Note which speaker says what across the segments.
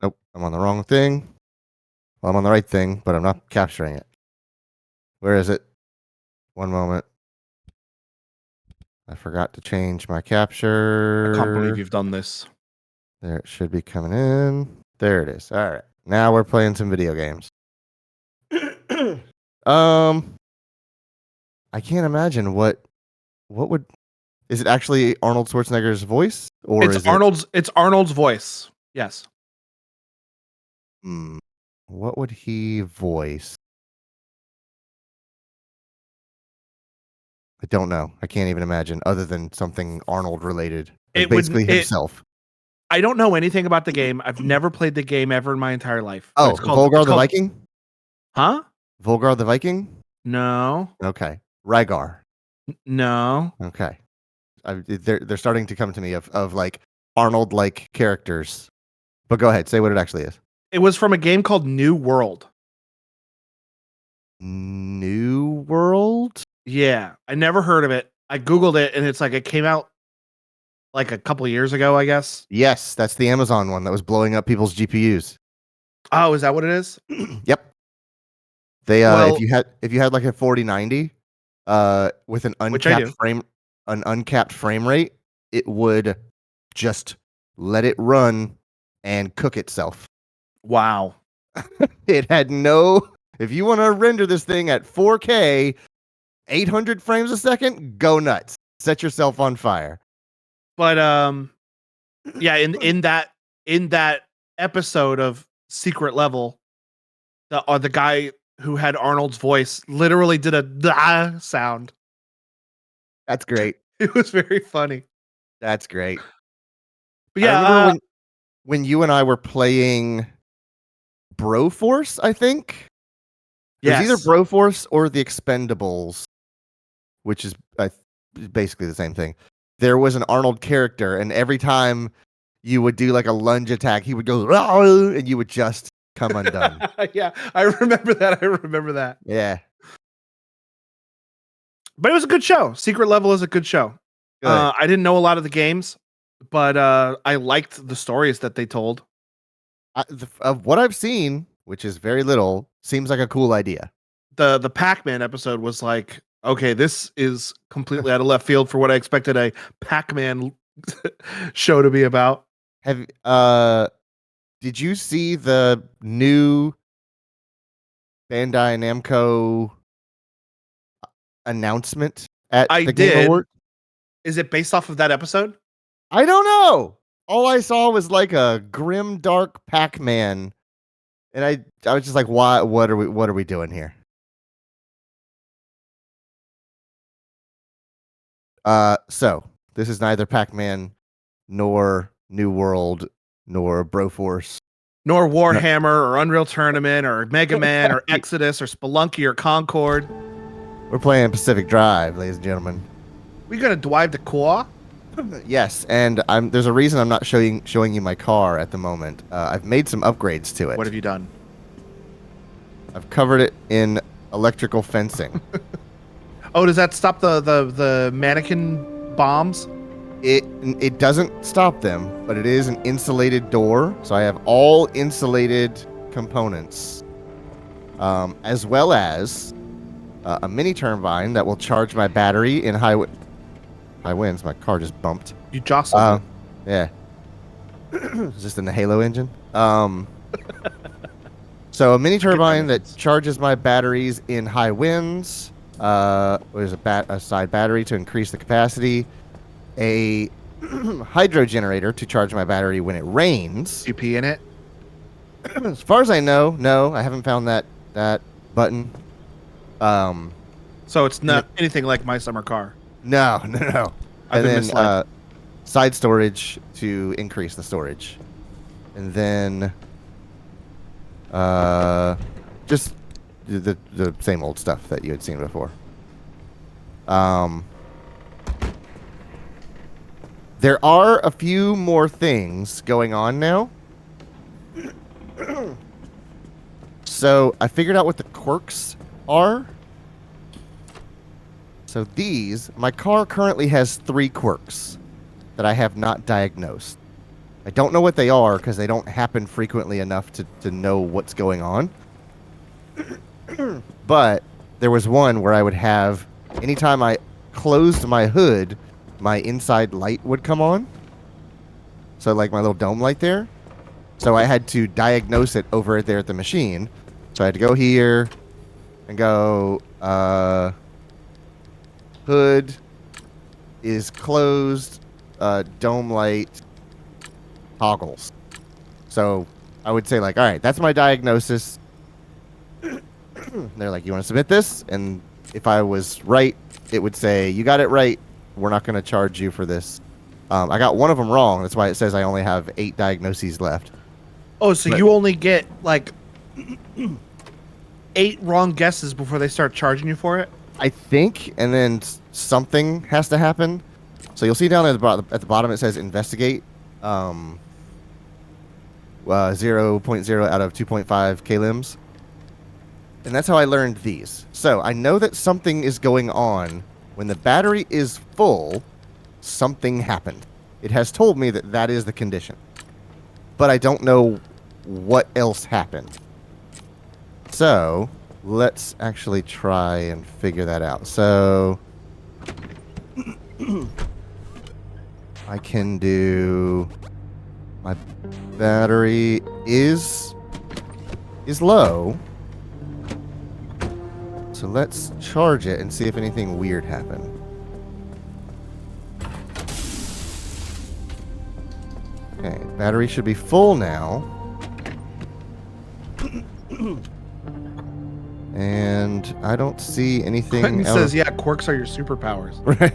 Speaker 1: Nope, I'm on the wrong thing. Well, I'm on the right thing, but I'm not capturing it. Where is it? One moment. I forgot to change my capture.
Speaker 2: I can't believe you've done this.
Speaker 1: There it should be coming in. There it is. All right. Now we're playing some video games. I can't imagine what would is it actually Arnold Schwarzenegger's voice or
Speaker 2: It's
Speaker 1: is
Speaker 2: Arnold's voice. Yes.
Speaker 1: What would he voice? I don't know. I can't even imagine other than something Arnold related. Like basically himself.
Speaker 2: I don't know anything about the game. I've never played the game ever in my entire life.
Speaker 1: Oh, Volgar the Viking?
Speaker 2: Huh?
Speaker 1: Volgar the Viking?
Speaker 2: No.
Speaker 1: Okay. Rygar.
Speaker 2: No.
Speaker 1: Okay. They're starting to come to me of like Arnold like characters. But go ahead, say what it actually is.
Speaker 2: It was from a game called New World.
Speaker 1: New World?
Speaker 2: Yeah, I never heard of it. I googled it and it's like it came out like a couple years ago, I guess.
Speaker 1: Yes, that's the Amazon one that was blowing up people's GPUs.
Speaker 2: Oh, is that what it is?
Speaker 1: Yep. They if you had like a 4090 with an uncapped frame rate, it would just let it run and cook itself.
Speaker 2: Wow.
Speaker 1: It had no if you want to render this thing at 4K 800 frames a second, go nuts. Set yourself on fire.
Speaker 2: But yeah, in that episode of Secret Level, the guy who had Arnold's voice literally did a da sound.
Speaker 1: That's great.
Speaker 2: It was very funny.
Speaker 1: That's great.
Speaker 2: But yeah,
Speaker 1: I remember when you and I were playing Broforce, I think.
Speaker 2: Yes.
Speaker 1: It was either Broforce or the Expendables, which is basically the same thing. There was an Arnold character, and every time you would do like a lunge attack, he would go, and you would just come undone.
Speaker 2: Yeah, I remember that.
Speaker 1: Yeah.
Speaker 2: But it was a good show. Secret Level is a good show. I didn't know a lot of the games, but I liked the stories that they told.
Speaker 1: Of what I've seen, which is very little, seems like a cool idea.
Speaker 2: The Pac-Man episode was like, okay, this is completely out of left field for what I expected a Pac-Man show to be about.
Speaker 1: Did you see the new Bandai Namco announcement at the Game Award?
Speaker 2: Is it based off of that episode?
Speaker 1: I don't know. All I saw was like a grim, dark Pac-Man, and I was just like, "Why? What are we doing here?" So this is neither Pac-Man, nor New World, nor Broforce,
Speaker 2: nor Warhammer, or Unreal Tournament, or Mega Man, or Exodus, or Spelunky, or Concord.
Speaker 1: We're playing Pacific Drive, ladies and gentlemen.
Speaker 2: We gonna drive the car?
Speaker 1: Yes, and there's a reason I'm not showing you my car at the moment. I've made some upgrades to it.
Speaker 2: What have you done?
Speaker 1: I've covered it in electrical fencing.
Speaker 2: Oh, does that stop the mannequin bombs?
Speaker 1: It doesn't stop them, but it is an insulated door, so I have all insulated components, as well as a mini turbine that will charge my battery in high winds. My car just bumped.
Speaker 2: You jostled it.
Speaker 1: Yeah. It's just in the Halo engine. So a mini turbine that charges my batteries in high winds. There's a side battery to increase the capacity. A hydro generator to charge my battery when it rains.
Speaker 2: You pee in it?
Speaker 1: As far as I know, no, I haven't found that button.
Speaker 2: So it's not anything like my summer car.
Speaker 1: No.
Speaker 2: And then
Speaker 1: side storage to increase the storage, and then just the same old stuff that you had seen before. There are a few more things going on now. So I figured out what the quirks are. So my car currently has 3 quirks that I have not diagnosed. I don't know what they are because they don't happen frequently enough to know what's going on. But there was one where I would have, anytime I closed my hood, my inside light would come on. So like my little dome light there. So I had to diagnose it over there at the machine. So I had to go here and go, hood is closed, dome light toggles. So I would say like, all right, that's my diagnosis. They're like, you want to submit this? And if I was right, it would say, you got it right. We're not going to charge you for this. I got one of them wrong. That's why it says I only have 8 diagnoses left.
Speaker 2: Oh, so you only get like 8 wrong guesses before they start charging you for it?
Speaker 1: I think, and then something has to happen. So you'll see down at the bottom it says investigate. 0.0 out of 2.5 klims. And that's how I learned these. So I know that something is going on. When the battery is full, something happened. It has told me that that is the condition. But I don't know what else happened. So let's actually try and figure that out. So I can do, my battery is low. So let's charge it and see if anything weird happened. Okay, battery should be full now. And I don't see anything.
Speaker 2: Quentin says, yeah, quirks are your superpowers.
Speaker 1: Right.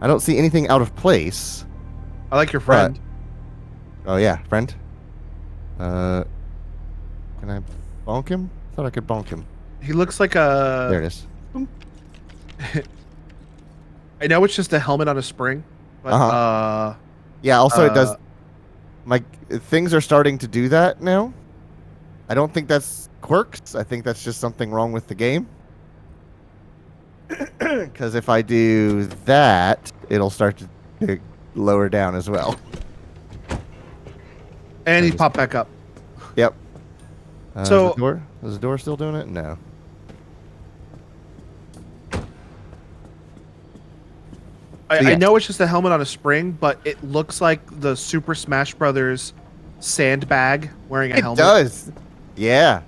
Speaker 1: I don't see anything out of place.
Speaker 2: I like your friend.
Speaker 1: Oh yeah, friend. Can I bonk him? I thought I could bonk him.
Speaker 2: He looks like a...
Speaker 1: There it is.
Speaker 2: I know it's just a helmet on a spring, but
Speaker 1: yeah, also it does, my things are starting to do that now. I don't think that's quirks. I think that's just something wrong with the game. Because if I do that, it'll start to lower down as well.
Speaker 2: And he popped back up.
Speaker 1: Yep.
Speaker 2: So
Speaker 1: is the door still doing it? No.
Speaker 2: I know it's just a helmet on a spring, but it looks like the Super Smash Brothers sandbag wearing a helmet.
Speaker 1: It does. Yeah.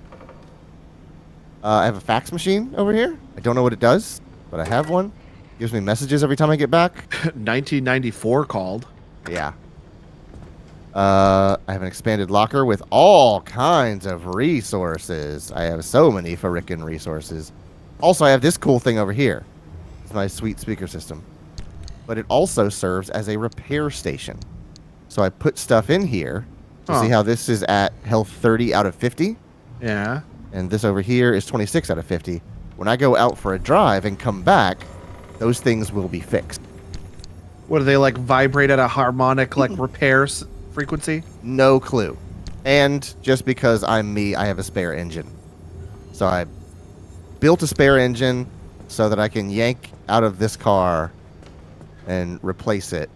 Speaker 1: I have a fax machine over here. I don't know what it does, but I have one. Gives me messages every time I get back.
Speaker 2: 1994 called.
Speaker 1: Yeah. I have an expanded locker with all kinds of resources. I have so many frickin' resources. Also, I have this cool thing over here. It's my sweet speaker system. But it also serves as a repair station. So I put stuff in here. So see how this is at health 30 out of 50?
Speaker 2: Yeah.
Speaker 1: And this over here is 26 out of 50. When I go out for a drive and come back, those things will be fixed.
Speaker 2: What do they like vibrate at a harmonic like repair frequency?
Speaker 1: No clue. And just because I'm me, I have a spare engine. So I built a spare engine so that I can yank out of this car and replace it.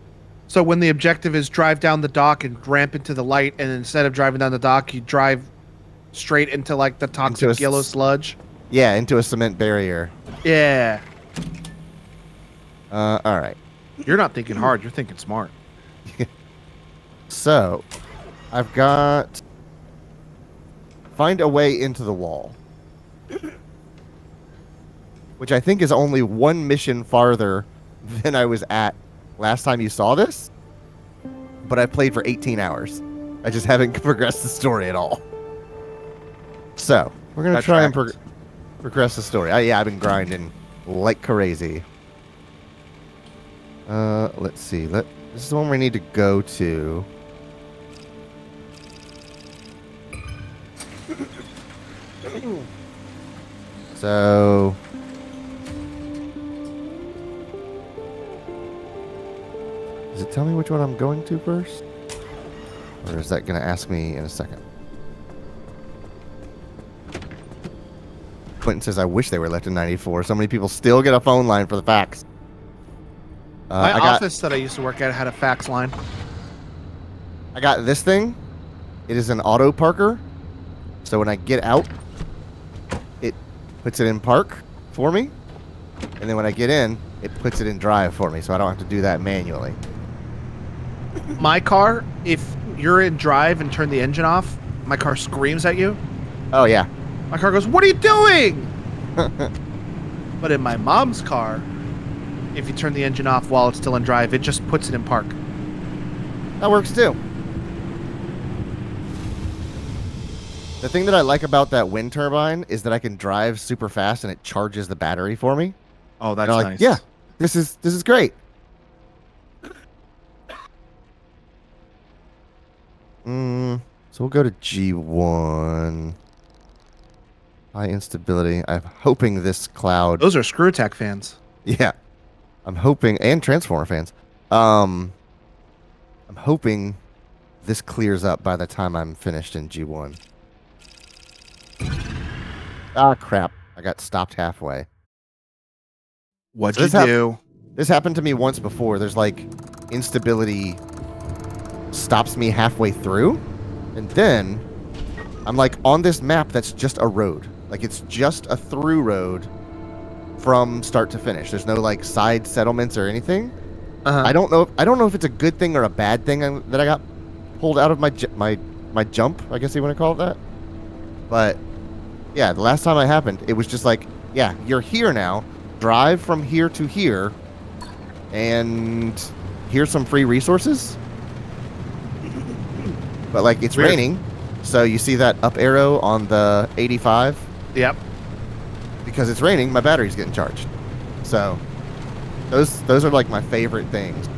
Speaker 2: So when the objective is drive down the dock and ramp into the light, and instead of driving down the dock, you drive straight into like the toxic yellow sludge.
Speaker 1: Yeah, into a cement barrier.
Speaker 2: Yeah.
Speaker 1: All right.
Speaker 2: You're not thinking hard. You're thinking smart.
Speaker 1: So, I've got find a way into the wall, which I think is only one mission farther than I was at last time you saw this. But I played for 18 hours. I just haven't progressed the story at all. So, we're going to try and progress the story. Yeah, I've been grinding like crazy. Let's see. This is the one we need to go to. So... Does it tell me which one I'm going to first? Or is that going to ask me in a second? Quentin says, I wish they were left in 94. So many people still get a phone line for the fax.
Speaker 2: My office that I used to work at had a fax line.
Speaker 1: I got this thing. It is an auto parker. So when I get out, it puts it in park for me. And then when I get in, it puts it in drive for me. So I don't have to do that manually.
Speaker 2: My car, if you're in drive and turn the engine off, my car screams at you.
Speaker 1: Oh, yeah.
Speaker 2: My car goes, "What are you doing?" But in my mom's car, if you turn the engine off while it's still in drive, it just puts it in park.
Speaker 1: That works too. The thing that I like about that wind turbine is that I can drive super fast and it charges the battery for me.
Speaker 2: Oh, that's
Speaker 1: And I'm
Speaker 2: nice.
Speaker 1: like, yeah, this is great. So we'll go to G1. High instability. I'm hoping this cloud.
Speaker 2: Those are Screw Attack fans.
Speaker 1: Yeah. I'm hoping, and Transformer fans. I'm hoping this clears up by the time I'm finished in G1. Ah, crap. I got stopped halfway.
Speaker 2: What'd
Speaker 1: So
Speaker 2: you do?
Speaker 1: This happened to me once before. There's like instability stops me halfway through. And then I'm like on this map that's just a road. Like it's just a through road from start to finish. There's no like side settlements or anything.
Speaker 2: Uh-huh.
Speaker 1: I don't know if it's a good thing or a bad thing that I got pulled out of my jump, I guess you want to call it that. But yeah, the last time it happened, it was just like, yeah, you're here now. Drive from here to here, and here's some free resources. But like it's
Speaker 2: Weird.
Speaker 1: raining, so you see that up arrow on the 85?
Speaker 2: Yep.
Speaker 1: Because it's raining, my battery's getting charged. So those are like my favorite things.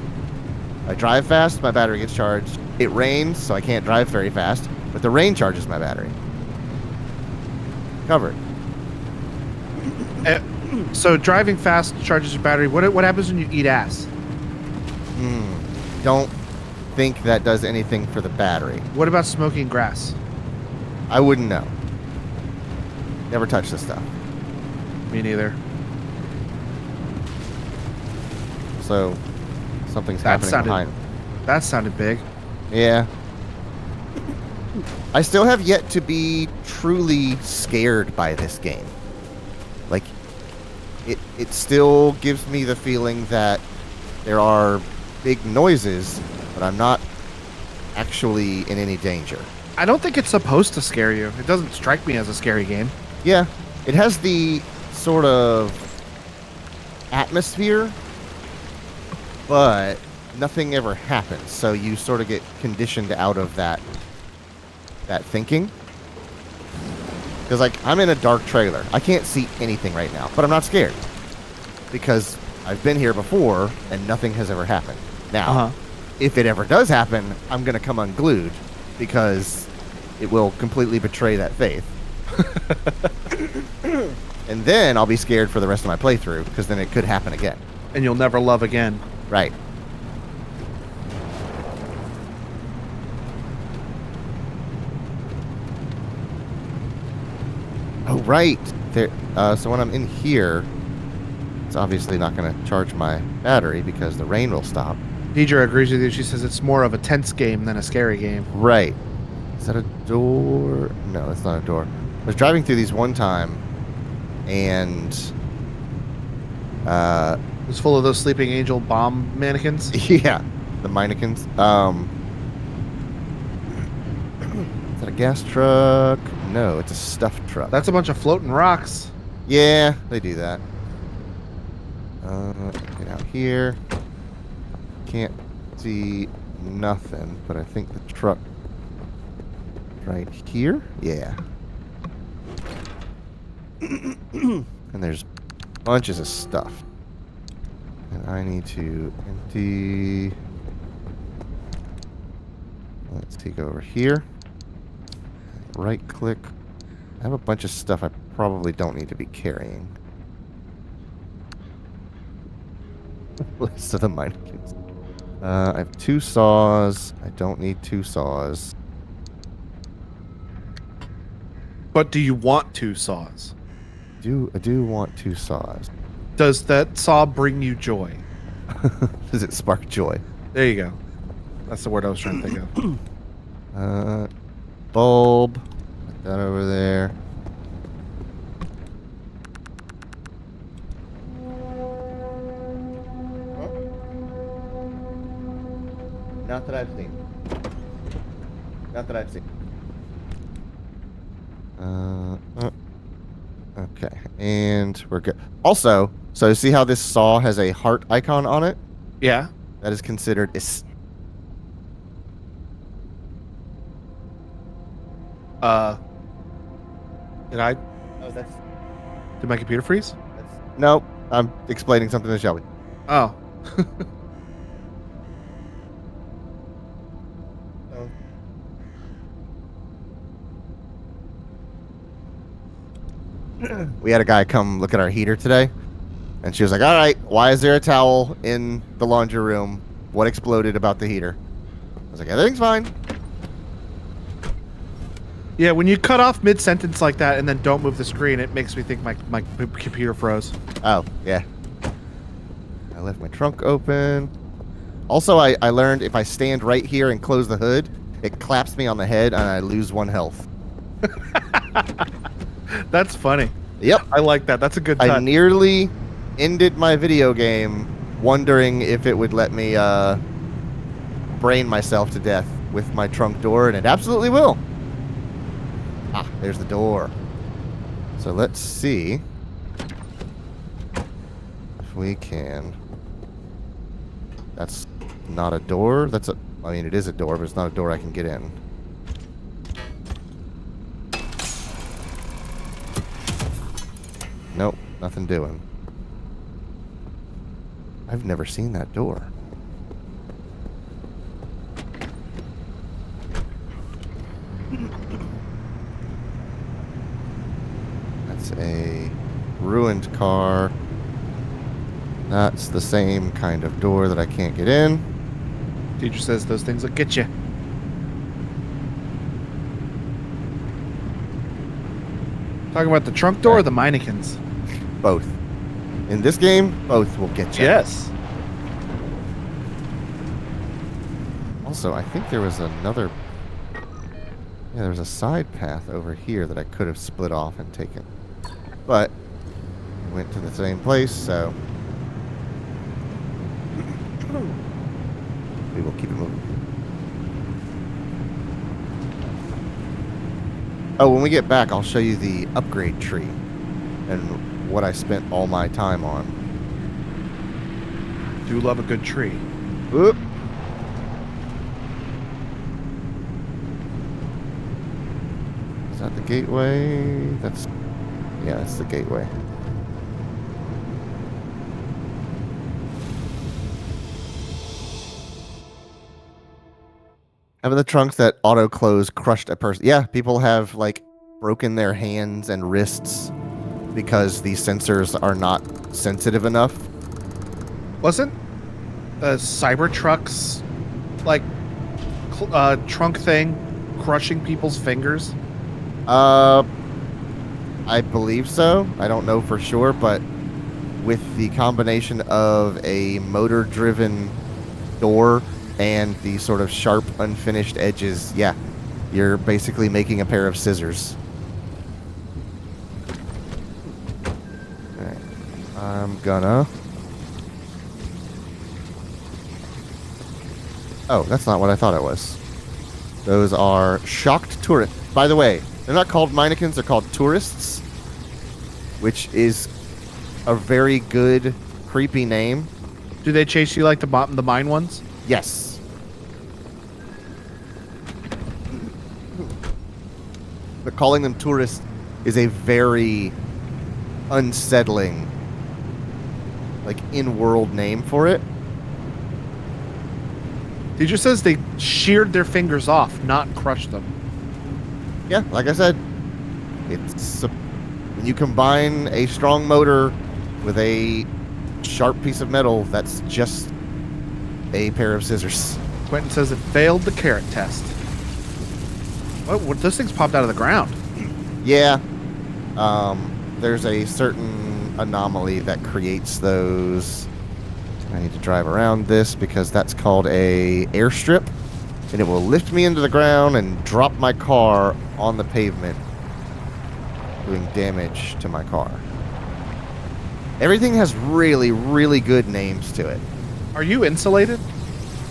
Speaker 1: I drive fast, my battery gets charged. It rains, so I can't drive very fast, but the rain charges my battery. Covered.
Speaker 2: So driving fast charges your battery. What happens when you eat ass?
Speaker 1: Don't think that does anything for the battery.
Speaker 2: What about smoking grass?
Speaker 1: I wouldn't know. Never touch this stuff.
Speaker 2: Me neither.
Speaker 1: So something's
Speaker 2: That
Speaker 1: happening
Speaker 2: sounded-
Speaker 1: behind.
Speaker 2: That sounded big.
Speaker 1: Yeah. I still have yet to be truly scared by this game. Like, it still gives me the feeling that there are big noises, but I'm not actually in any danger.
Speaker 2: I don't think it's supposed to scare you. It doesn't strike me as a scary game.
Speaker 1: Yeah, it has the sort of atmosphere, but nothing ever happens. So you sort of get conditioned out of that thinking. Because like I'm in a dark trailer. I can't see anything right now, but I'm not scared. Because I've been here before and nothing has ever happened. Now, if it ever does happen, I'm going to come unglued because it will completely betray that faith. And then I'll be scared for the rest of my playthrough because then it could happen again.
Speaker 2: And you'll never love again.
Speaker 1: Right. Oh, right. There. So when I'm in here, it's obviously not going to charge my battery because the rain will stop.
Speaker 2: Deidre agrees with you. She says it's more of a tense game than a scary game.
Speaker 1: Right. Is that a door? No, it's not a door. I was driving through these one time, and
Speaker 2: It was full of those sleeping angel bomb mannequins.
Speaker 1: yeah, the mannequins. Is that a gas truck? No, it's a stuffed truck.
Speaker 2: That's a bunch of floating rocks.
Speaker 1: Yeah, they do that. Get out here. Can't see nothing, but I think the truck right here. Yeah. And there's bunches of stuff. And I need to empty. Let's see, go over here. Right click. I have a bunch of stuff I probably don't need to be carrying. List of the mannequins. I have 2 saws. I don't need 2 saws.
Speaker 2: But do you want 2 saws?
Speaker 1: I do want 2 saws.
Speaker 2: Does that saw bring you joy?
Speaker 1: Does it spark joy?
Speaker 2: There you go. That's the word I was trying to think of.
Speaker 1: Bulb. Put that over there. Not that I've seen. Not that I've seen. Okay, and we're good. Also, so see how this saw has a heart icon on it?
Speaker 2: Yeah.
Speaker 1: That is considered
Speaker 2: Did I?
Speaker 1: Oh,
Speaker 2: Did my computer freeze?
Speaker 1: Nope. I'm explaining something to Shelby.
Speaker 2: Oh.
Speaker 1: Oh. We had a guy come look at our heater today, and she was like, "All right, why is there a towel in the laundry room? What exploded about the heater?" I was like, "Everything's fine."
Speaker 2: Yeah, when you cut off mid-sentence like that and then don't move the screen, it makes me think my computer froze.
Speaker 1: Oh, yeah. I left my trunk open. Also, I learned if I stand right here and close the hood, it claps me on the head and I lose 1 health.
Speaker 2: That's funny.
Speaker 1: Yep.
Speaker 2: I like that. That's a good touch.
Speaker 1: I nearly ended my video game wondering if it would let me brain myself to death with my trunk door, and it absolutely will. Ah, there's the door. So let's see if we can. That's not a door. I mean, it is a door, but it's not a door I can get in. Nope, nothing doing. I've never seen that door. That's a ruined car. That's the same kind of door that I can't get in.
Speaker 2: Teacher says those things will get you. Talking about the trunk door or the Meinekens?
Speaker 1: Both. In this game, both will get you.
Speaker 2: Yes.
Speaker 1: Also, I think there was another... Yeah, there was a side path over here that I could have split off and taken. But, we went to the same place, so... we will keep it moving. Oh, when we get back, I'll show you the upgrade tree and what I spent all my time on.
Speaker 2: Do love a good tree.
Speaker 1: Oop. Is that the gateway? Yeah, that's the gateway. Having the trunks that auto close crushed a person. Yeah, people have like broken their hands and wrists because these sensors are not sensitive enough.
Speaker 2: Wasn't the Cybertruck's like trunk thing crushing people's fingers?
Speaker 1: I believe so. I don't know for sure, but with the combination of a motor-driven door and the sort of sharp, unfinished edges, yeah, you're basically making a pair of scissors. Alright. I'm gonna... Oh, that's not what I thought it was. Those are shocked tourists. By the way, they're not called Meinekens, they're called tourists, which is a very good, creepy name.
Speaker 2: Do they chase you like the mine ones?
Speaker 1: Yes. But calling them tourists is a very unsettling, like, in-world name for it.
Speaker 2: Teacher says they sheared their fingers off, not crushed them.
Speaker 1: Yeah, like I said, it's when you combine a strong motor with a sharp piece of metal, that's just a pair of scissors.
Speaker 2: Quentin says it failed the carrot test. What those things popped out of the ground?
Speaker 1: Yeah. There's a certain anomaly that creates those I need to drive around this because that's called a airstrip, and it will lift me into the ground and drop my car on the pavement, doing damage to my car. Everything has really, really good names to it.
Speaker 2: Are you insulated?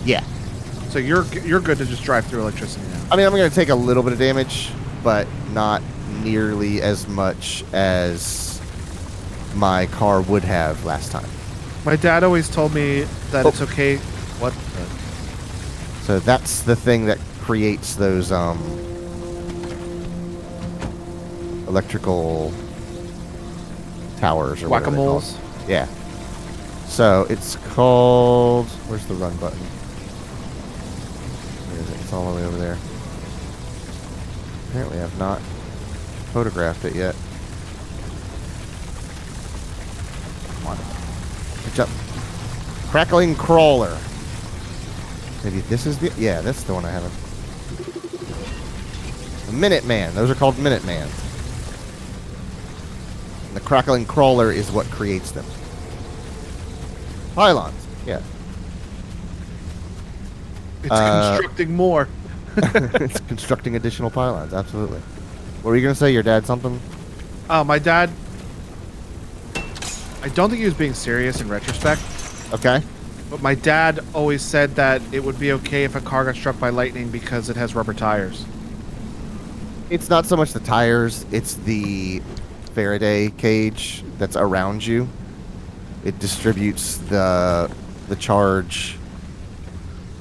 Speaker 1: Yeah.
Speaker 2: So you're good to just drive through electricity now.
Speaker 1: I mean, I'm going to take a little bit of damage, but not nearly as much as my car would have last time.
Speaker 2: My dad always told me that it's okay. What?
Speaker 1: So that's the thing that creates those electrical towers or whatever they're called.
Speaker 2: Whack-a-moles?
Speaker 1: Yeah. So it's called... Where's the run button? Where is it? It's all the way over there. Apparently I've not photographed it yet. Come on. Reach up. Crackling Crawler. Maybe this is the... Yeah, that's the one I haven't... The Minuteman. Those are called Minuteman. And the Crackling Crawler is what creates them. Pylons. Yeah.
Speaker 2: It's constructing more.
Speaker 1: It's constructing additional pylons, absolutely. What were you going to say? Your dad something?
Speaker 2: My dad... I don't think he was being serious in retrospect.
Speaker 1: Okay.
Speaker 2: But my dad always said that it would be okay if a car got struck by lightning because it has rubber tires.
Speaker 1: It's not so much the tires, it's the Faraday cage that's around you. It distributes the charge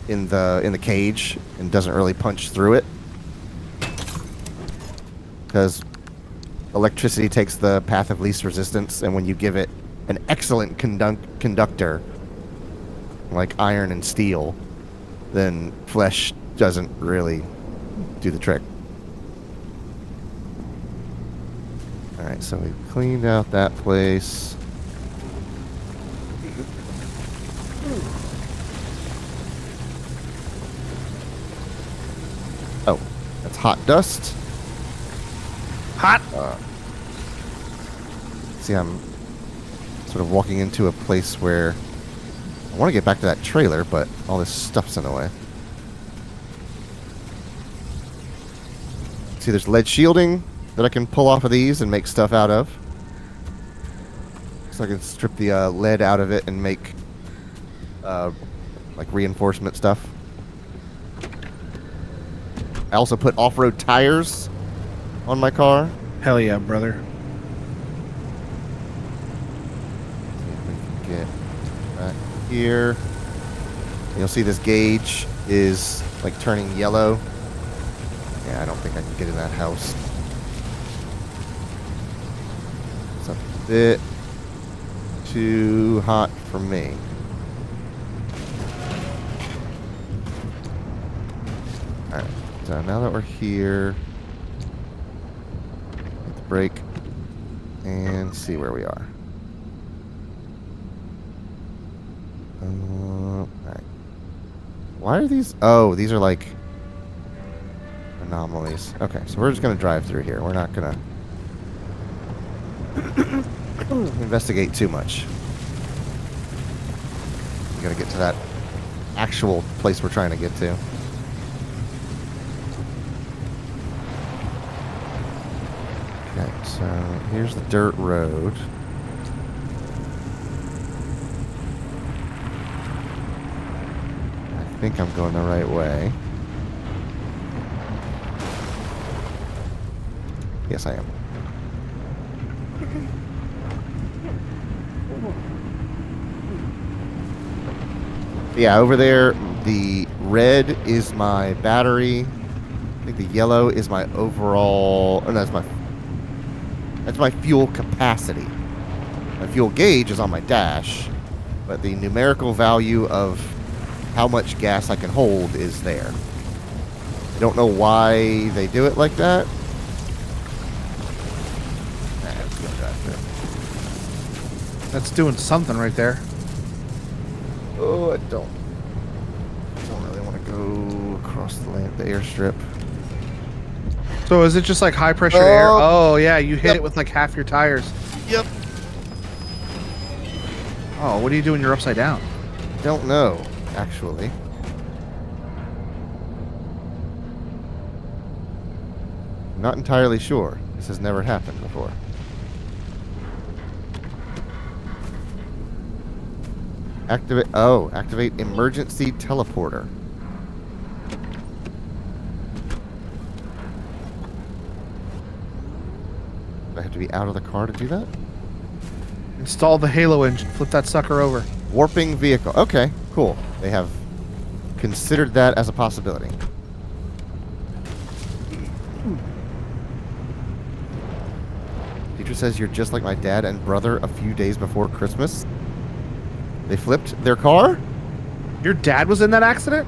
Speaker 1: in the cage and doesn't really punch through it. Because electricity takes the path of least resistance, and when you give it an excellent conductor like iron and steel, then flesh doesn't really do the trick. Alright, so we've cleaned out that place. Oh, that's hot dust.
Speaker 2: Hot?
Speaker 1: See, I'm sort of walking into a place where I want to get back to that trailer, but all this stuff's in the way. See, there's lead shielding that I can pull off of these and make stuff out of. So I can strip the lead out of it and make like reinforcement stuff. I also put off-road tires on my car.
Speaker 2: Hell yeah, brother.
Speaker 1: See if we can get back here. You'll see this gauge is like turning yellow. Yeah, I don't think I can get in that house. It's a bit too hot for me. Alright, so now that we're here, hit the brake and see where we are. Alright. Why are these? Oh, these are like anomalies. Okay, so we're just going to drive through here. We're not going to investigate too much. We got to get to that actual place we're trying to get to. Okay, so here's the dirt road. I think I'm going the right way. Yes, I am. Yeah, over there, the red is my battery. I think the yellow is my overall... Oh, no, that's my fuel capacity. My fuel gauge is on my dash, but the numerical value of how much gas I can hold is there. I don't know why they do it like that. Nah, I'm just gonna drive through.
Speaker 2: That's doing something right there.
Speaker 1: Oh, I don't really want to go across the airstrip.
Speaker 2: So is it just like high pressure air? Oh yeah, you hit it with like half your tires.
Speaker 1: Yep.
Speaker 2: Oh, what are you doing? You're upside down.
Speaker 1: don't know, actually. I'm not entirely sure. This has never happened before. Activate emergency teleporter. Do I have to be out of the car to do that?
Speaker 2: Install the Halo engine. Flip that sucker over.
Speaker 1: Warping vehicle. Okay, cool. They have considered that as a possibility. Teacher says you're just like my dad and brother a few days before Christmas. They flipped their car?
Speaker 2: Your dad was in that accident?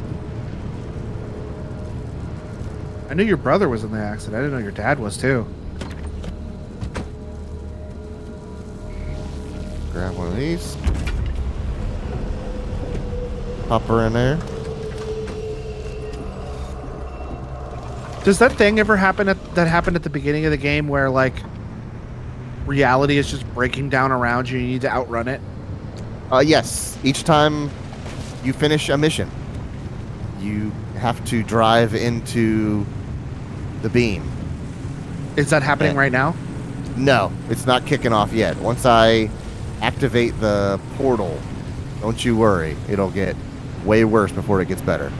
Speaker 2: I knew your brother was in the accident. I didn't know your dad was too.
Speaker 1: Grab one of these. Pop her in there.
Speaker 2: Does that thing ever happen that happened at the beginning of the game where like reality is just breaking down around you and you need to outrun it?
Speaker 1: Yes. Each time you finish a mission, you have to drive into the beam.
Speaker 2: Is that happening right now?
Speaker 1: No, it's not kicking off yet. Once I activate the portal, don't you worry. It'll get way worse before it gets better.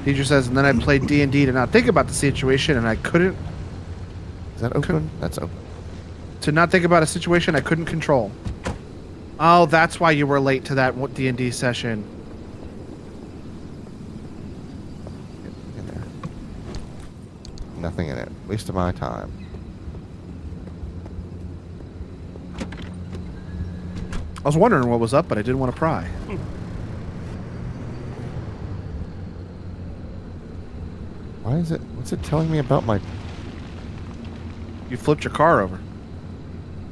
Speaker 2: Teacher says, and then I played D&D to not think about the situation, and I couldn't...
Speaker 1: Is that open? That's open.
Speaker 2: To not think about a situation I couldn't control. Oh, that's why you were late to that D&D session.
Speaker 1: In there. Nothing in it. Waste of my time.
Speaker 2: I was wondering what was up, but I didn't want to pry.
Speaker 1: Why is it? What's it telling me about my...
Speaker 2: You flipped your car over.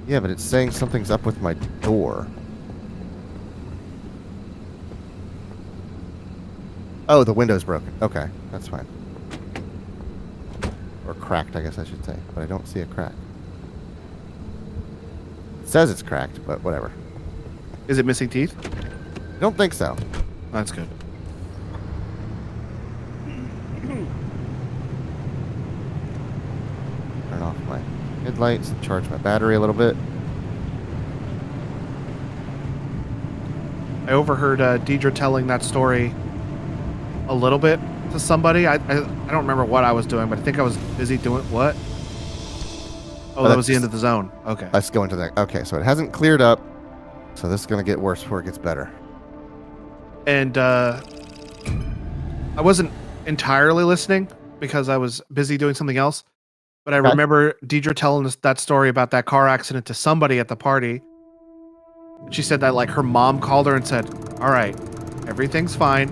Speaker 1: Yeah, but it's saying something's up with my door. Oh, the window's broken. Okay, that's fine. Or cracked, I guess I should say. But I don't see a crack. It says it's cracked, but whatever.
Speaker 2: Is it missing teeth?
Speaker 1: I don't think so.
Speaker 2: That's good.
Speaker 1: Turn off my headlights, charge my battery a little bit.
Speaker 2: I overheard Deidre telling that story a little bit to somebody. I don't remember what I was doing, but I think I was busy doing what? Oh, that was the end of the zone. Okay.
Speaker 1: Let's go into that. Okay, so it hasn't cleared up. So this is going to get worse before it gets better.
Speaker 2: And I wasn't entirely listening because I was busy doing something else. But I remember Deidre telling us that story about that car accident to somebody at the party. She said that like her mom called her and said, "All right, everything's fine,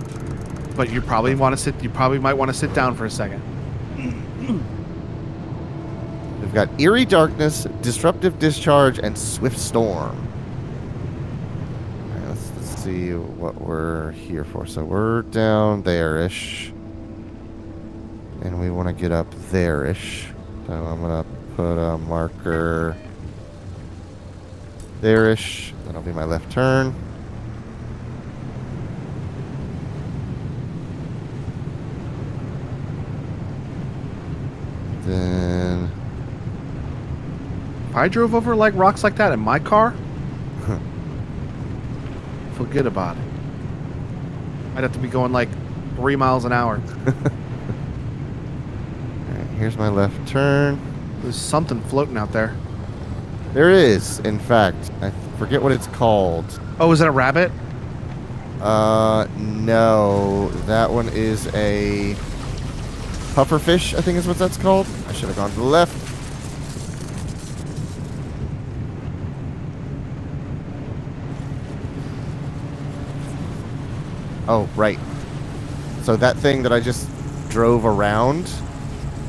Speaker 2: but you probably might want to sit down for a second."
Speaker 1: We've got Eerie Darkness, Disruptive Discharge, and Swift Storm. All right, let's see what we're here for. So we're down there-ish. And we want to get up there-ish. So I'm going to put a marker there-ish. That'll be my left turn. Then...
Speaker 2: If I drove over like rocks like that in my car, forget about it. I'd have to be going like 3 miles an hour.
Speaker 1: Alright, here's my left turn.
Speaker 2: There's something floating out there.
Speaker 1: There is, in fact. I forget what it's called.
Speaker 2: Oh, is it a rabbit?
Speaker 1: No. That one is a pufferfish, I think is what that's called. I should have gone to the left. Oh, right. So that thing that I just drove around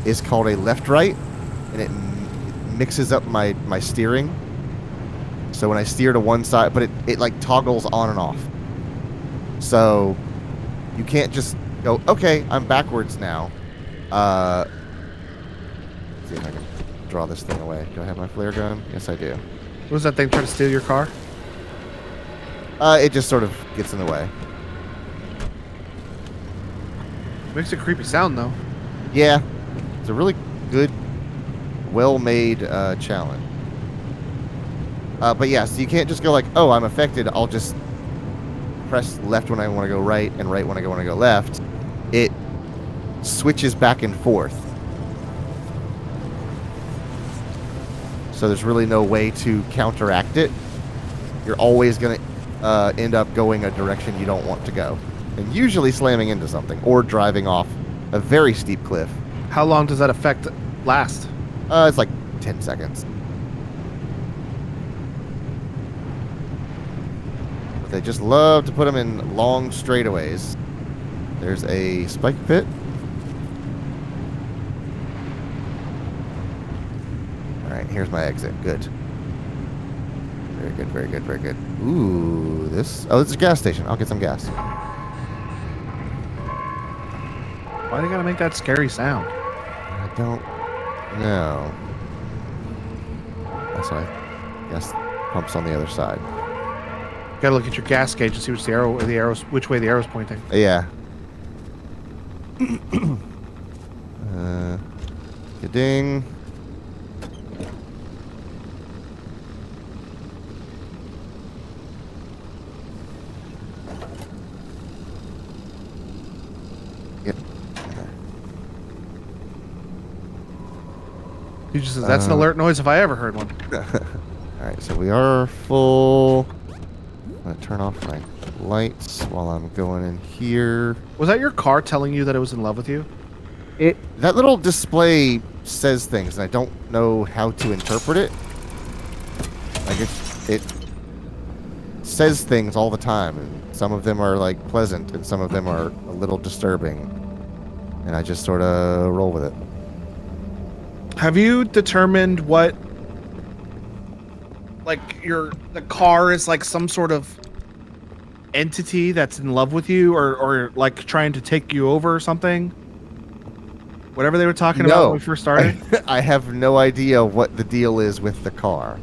Speaker 1: is called a left-right, and it mixes up my steering. So when I steer to one side, but it like toggles on and off. So you can't just go, okay, I'm backwards now. Let's see if I can draw this thing away. Do I have my flare gun? Yes, I do.
Speaker 2: What was that thing trying to steal your car?
Speaker 1: It just sort of gets in the way.
Speaker 2: Makes a creepy sound though.
Speaker 1: Yeah, it's a really good, well-made challenge. But yeah, so you can't just go like, oh, I'm affected. I'll just press left when I want to go right and right when I want to go left. It switches back and forth. So there's really no way to counteract it. You're always going to end up going a direction you don't want to go. And usually slamming into something or driving off a very steep cliff.
Speaker 2: How long does that effect last?
Speaker 1: It's like 10 seconds. But they just love to put them in long straightaways. There's a spike pit. All right, here's my exit. Good. Very good, very good, very good. Ooh, this... Oh, this is a gas station. I'll get some gas.
Speaker 2: Why do you gotta make that scary sound?
Speaker 1: I don't know. That's why I guess pump's on the other side.
Speaker 2: You gotta look at your gas gauge and see which way the arrow's pointing.
Speaker 1: Yeah. Ding. Yep.
Speaker 2: He just says, that's an alert noise if I ever heard one.
Speaker 1: Alright, so we are full. I'm going to turn off my lights while I'm going in here.
Speaker 2: Was that your car telling you that it was in love with you?
Speaker 1: That little display says things, and I don't know how to interpret it. Like, it says things all the time, and some of them are, like, pleasant, and some of them are a little disturbing. And I just sort of roll with it.
Speaker 2: Have you determined what, like, the car is like some sort of entity that's in love with you, or like trying to take you over or something? Whatever they were talking about when we first started?
Speaker 1: I have no idea what the deal is with the car.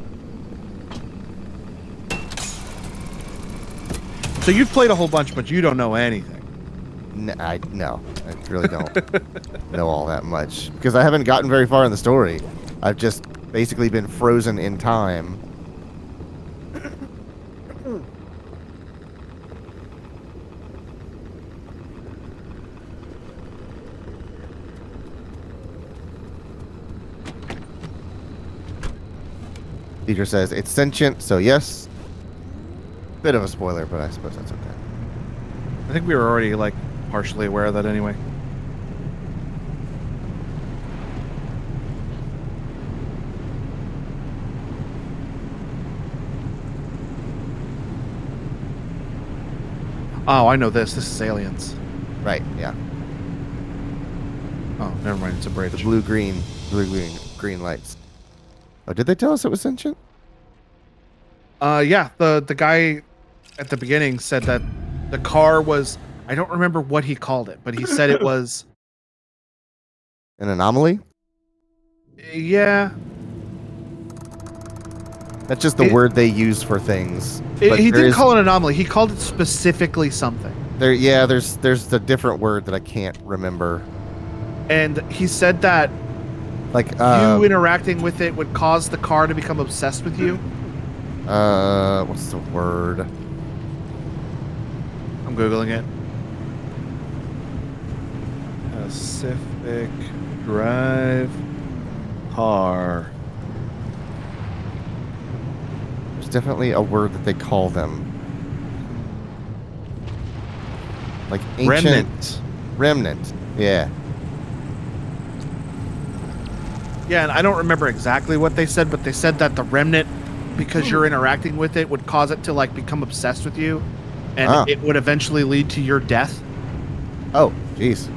Speaker 2: So you've played a whole bunch, but you don't know anything.
Speaker 1: No, I really don't know all that much. Because I haven't gotten very far in the story. I've just basically been frozen in time. Teacher says it's sentient, so yes. Bit of a spoiler, but I suppose that's okay.
Speaker 2: I think we were already, like, partially aware of that anyway. Oh, I know this. This is aliens.
Speaker 1: Right, yeah.
Speaker 2: Oh, never mind. It's a bridge.
Speaker 1: The blue-green lights. Oh, did they tell us it was sentient?
Speaker 2: Yeah. The guy at the beginning said that the car was... I don't remember what he called it, but he said it was...
Speaker 1: An anomaly?
Speaker 2: Yeah.
Speaker 1: That's just the word they use for things.
Speaker 2: He didn't call it an anomaly. He called it specifically something.
Speaker 1: There's a different word that I can't remember.
Speaker 2: And he said that
Speaker 1: like
Speaker 2: you interacting with it would cause the car to become obsessed with you.
Speaker 1: What's the word?
Speaker 2: I'm Googling it. Pacific Drive car.
Speaker 1: There's definitely a word that they call them. Like ancient... Remnant. Yeah.
Speaker 2: Yeah, and I don't remember exactly what they said, but they said that the remnant, because you're interacting with it, would cause it to, like, become obsessed with you, and it would eventually lead to your death.
Speaker 1: Oh, jeez.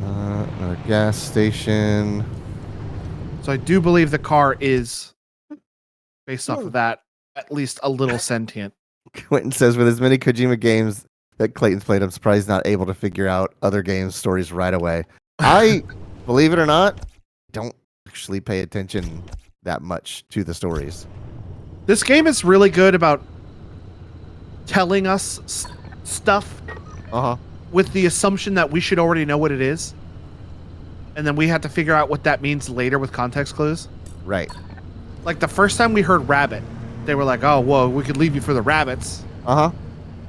Speaker 1: Another gas station.
Speaker 2: So I do believe the car is, based off of that, at least a little sentient.
Speaker 1: Quentin says, with as many Kojima games that Clayton's played, I'm surprised he's not able to figure out other games' stories right away. I, believe it or not, don't actually pay attention that much to the stories.
Speaker 2: This game is really good about telling us stuff.
Speaker 1: Uh-huh.
Speaker 2: with the assumption that we should already know what it is, and then we have to figure out what that means later with context clues.
Speaker 1: Right.
Speaker 2: Like the first time we heard rabbit, they were like, "Oh, whoa, we could leave you for the rabbits."
Speaker 1: Uh huh.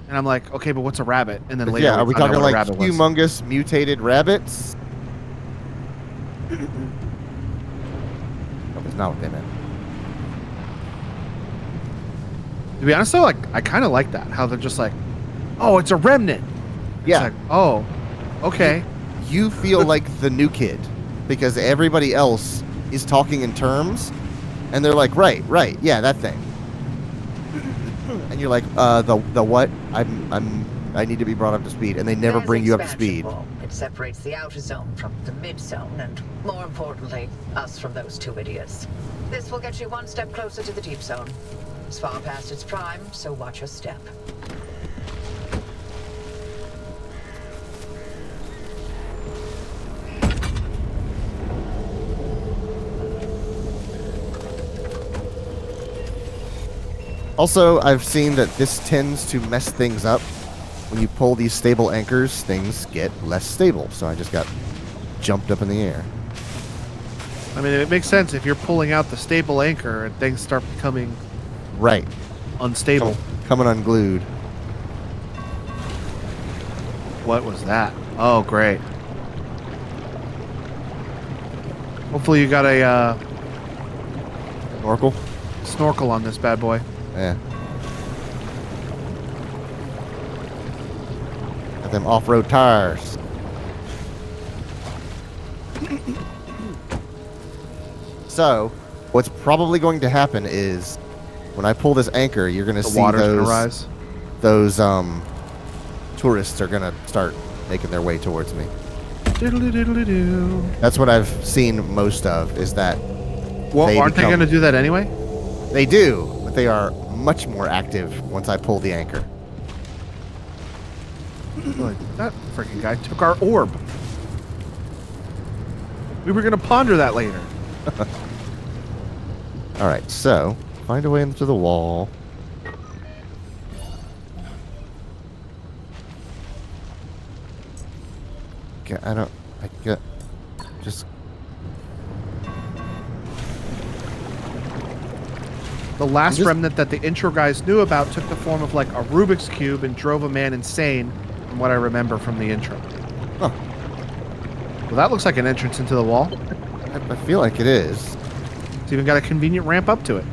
Speaker 2: And I'm like, "Okay, but what's a rabbit?" And then later,
Speaker 1: Yeah, are we
Speaker 2: found out
Speaker 1: talking
Speaker 2: what a
Speaker 1: like
Speaker 2: rabbit was.
Speaker 1: humongous mutated rabbits? That was not what they meant.
Speaker 2: To be honest, though, like I kind of like that. How they're just like, "Oh, it's a remnant." It's
Speaker 1: Yeah.
Speaker 2: like, "Oh, okay."
Speaker 1: You feel like the new kid because everybody else is talking in terms, and they're like, right, yeah, that thing. And you're like, the what? I need to be brought up to speed, and they never
Speaker 3: There's
Speaker 1: bring
Speaker 3: the
Speaker 1: you up to
Speaker 3: expansion
Speaker 1: speed.
Speaker 3: wall. It separates the outer zone from the mid zone, and more importantly, us from those two idiots. This will get you one step closer to the deep zone. It's far past its prime, so watch your step.
Speaker 1: Also, I've seen that this tends to mess things up. When you pull these stable anchors, things get less stable. So I just got jumped up in the air.
Speaker 2: I mean, it makes sense if you're pulling out the stable anchor and things start becoming
Speaker 1: Right.
Speaker 2: unstable.
Speaker 1: Coming unglued.
Speaker 2: What was that? Oh, great. Hopefully you got a
Speaker 1: Oracle?
Speaker 2: snorkel on this bad boy.
Speaker 1: Yeah. Got them off-road tires. So, what's probably going to happen is when I pull this anchor, you're going to
Speaker 2: The
Speaker 1: see
Speaker 2: water's gonna rise.
Speaker 1: those tourists are going to start making their way towards me.
Speaker 2: Diddle-doo-diddle-doo.
Speaker 1: That's what I've seen most of, is that
Speaker 2: Well,
Speaker 1: They
Speaker 2: aren't they
Speaker 1: become-
Speaker 2: going to do that anyway?
Speaker 1: they do, but they are much more active once I pull the anchor.
Speaker 2: Like, that freaking guy took our orb. We were going to ponder that later.
Speaker 1: All right, so find a way into the wall. Okay, I get, just,
Speaker 2: The last
Speaker 1: just-
Speaker 2: remnant that the intro guys knew about took the form of like a Rubik's Cube and drove a man insane, from what I remember from the intro.
Speaker 1: Huh.
Speaker 2: Well, that looks like an entrance into the wall.
Speaker 1: I feel like it is.
Speaker 2: It's even got a convenient ramp up to it.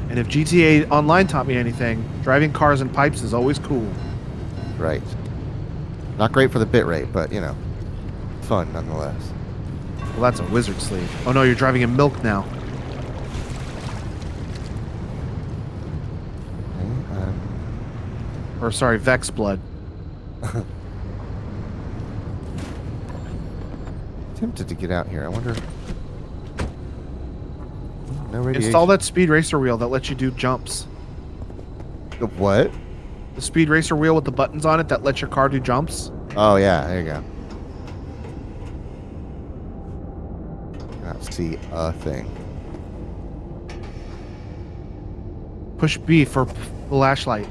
Speaker 2: And if GTA Online taught me anything, driving cars and pipes is always cool.
Speaker 1: Right. Not great for the bit rate, but, you know, fun nonetheless.
Speaker 2: Well, that's a wizard sleeve. Oh no, you're driving in milk now.
Speaker 1: Okay,
Speaker 2: Or sorry, Vex blood.
Speaker 1: tempted to get out here. I wonder. No radiation.
Speaker 2: Install that speed racer wheel that lets you do jumps.
Speaker 1: The what?
Speaker 2: The speed racer wheel with the buttons on it that lets your car do jumps.
Speaker 1: Oh, yeah, there you go. Not see a thing.
Speaker 2: Push B for flashlight.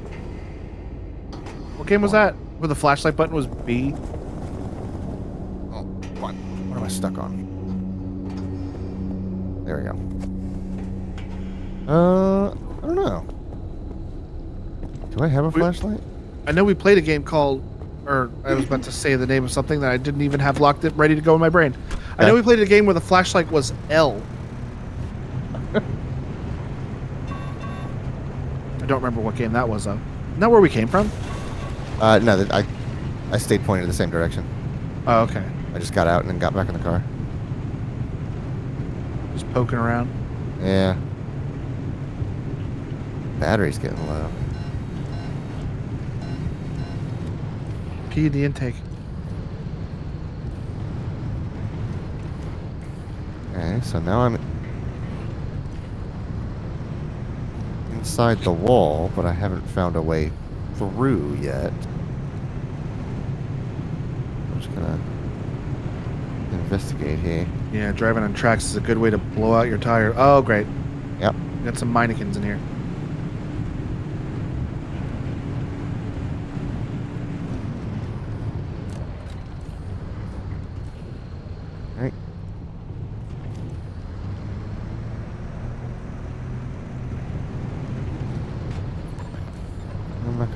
Speaker 2: What game was that? Where the flashlight button was B?
Speaker 1: Oh, what? What am I stuck on? There we go. I don't know. Do I have a flashlight?
Speaker 2: I know we played a game called, or I was about to say the name of something that I didn't even have locked it ready to go in my brain. I know we played a game where the flashlight was L. I don't remember what game that was though. Isn't that where we came from?
Speaker 1: No, I stayed pointed in the same direction.
Speaker 2: Oh, okay.
Speaker 1: I just got out and then got back in the car.
Speaker 2: Just poking around.
Speaker 1: Yeah. Battery's getting low.
Speaker 2: Pee in the intake.
Speaker 1: Okay, so now I'm inside the wall, but I haven't found a way through yet. I'm just gonna investigate here.
Speaker 2: Yeah, driving on tracks is a good way to blow out your tire. Oh, great.
Speaker 1: Yep.
Speaker 2: We got some mannequins in here.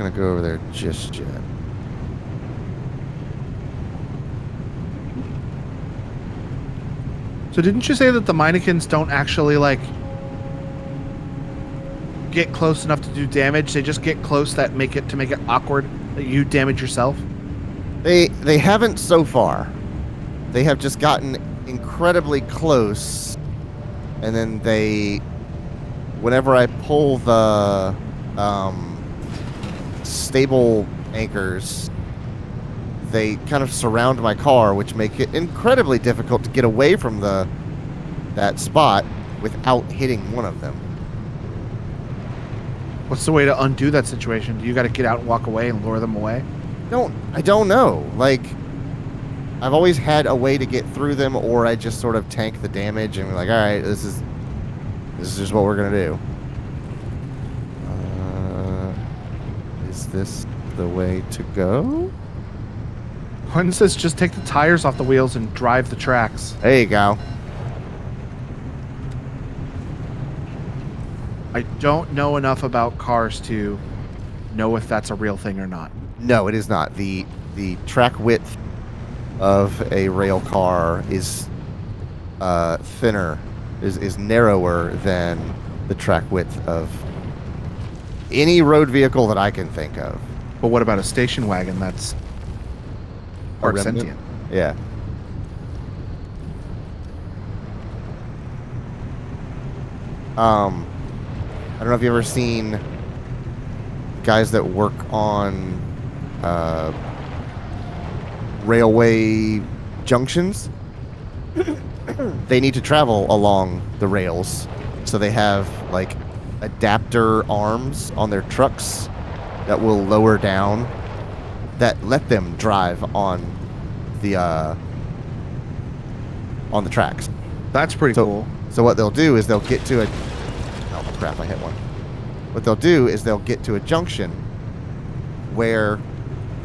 Speaker 1: going to go over there just yet.
Speaker 2: So didn't you say that the Minekins don't actually, like, get close enough to do damage? They just get close that make it awkward that you damage yourself?
Speaker 1: They haven't so far. They have just gotten incredibly close, and then whenever I pull the stable anchors, they kind of surround my car, which make it incredibly difficult to get away from that spot without hitting one of them.
Speaker 2: What's the way to undo that situation? Do you got to get out and walk away and lure them away?
Speaker 1: I don't know. Like, I've always had a way to get through them, or I just sort of tank the damage and be like, all right, this is just what we're gonna do. Is this the way to go?
Speaker 2: One says just take the tires off the wheels and drive the tracks.
Speaker 1: There you go.
Speaker 2: I don't know enough about cars to know if that's a real thing or not.
Speaker 1: No, it is not. The track width of a rail car is thinner, is narrower than the track width of any road vehicle that I can think of.
Speaker 2: But what about a station wagon that's or
Speaker 1: remnant?
Speaker 2: sentient?
Speaker 1: Yeah. I don't know if you've ever seen guys that work on railway junctions. They need to travel along the rails, so they have like adapter arms on their trucks that will lower down, that let them drive on the tracks.
Speaker 2: That's pretty cool.
Speaker 1: So what they'll do is they'll get to oh crap, I hit one. What they'll do is they'll get to a junction where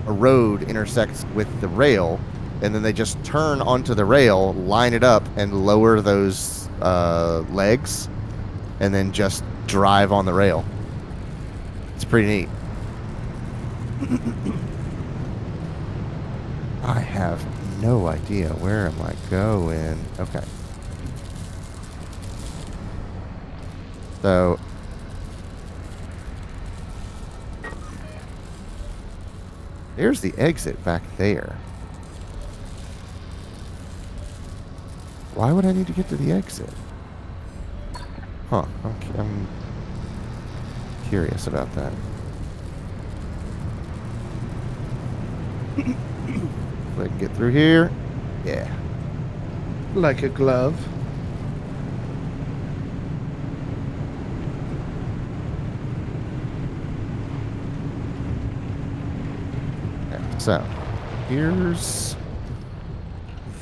Speaker 1: a road intersects with the rail, and then they just turn onto the rail, line it up, and lower those legs, and then just drive on the rail. It's pretty neat. I have no idea. Where am I going? Okay. So there's the exit back there. Why would I need to get to the exit? Huh. Okay, I'm curious about that. If I can get through here. Yeah.
Speaker 2: Like a glove.
Speaker 1: Okay, so here's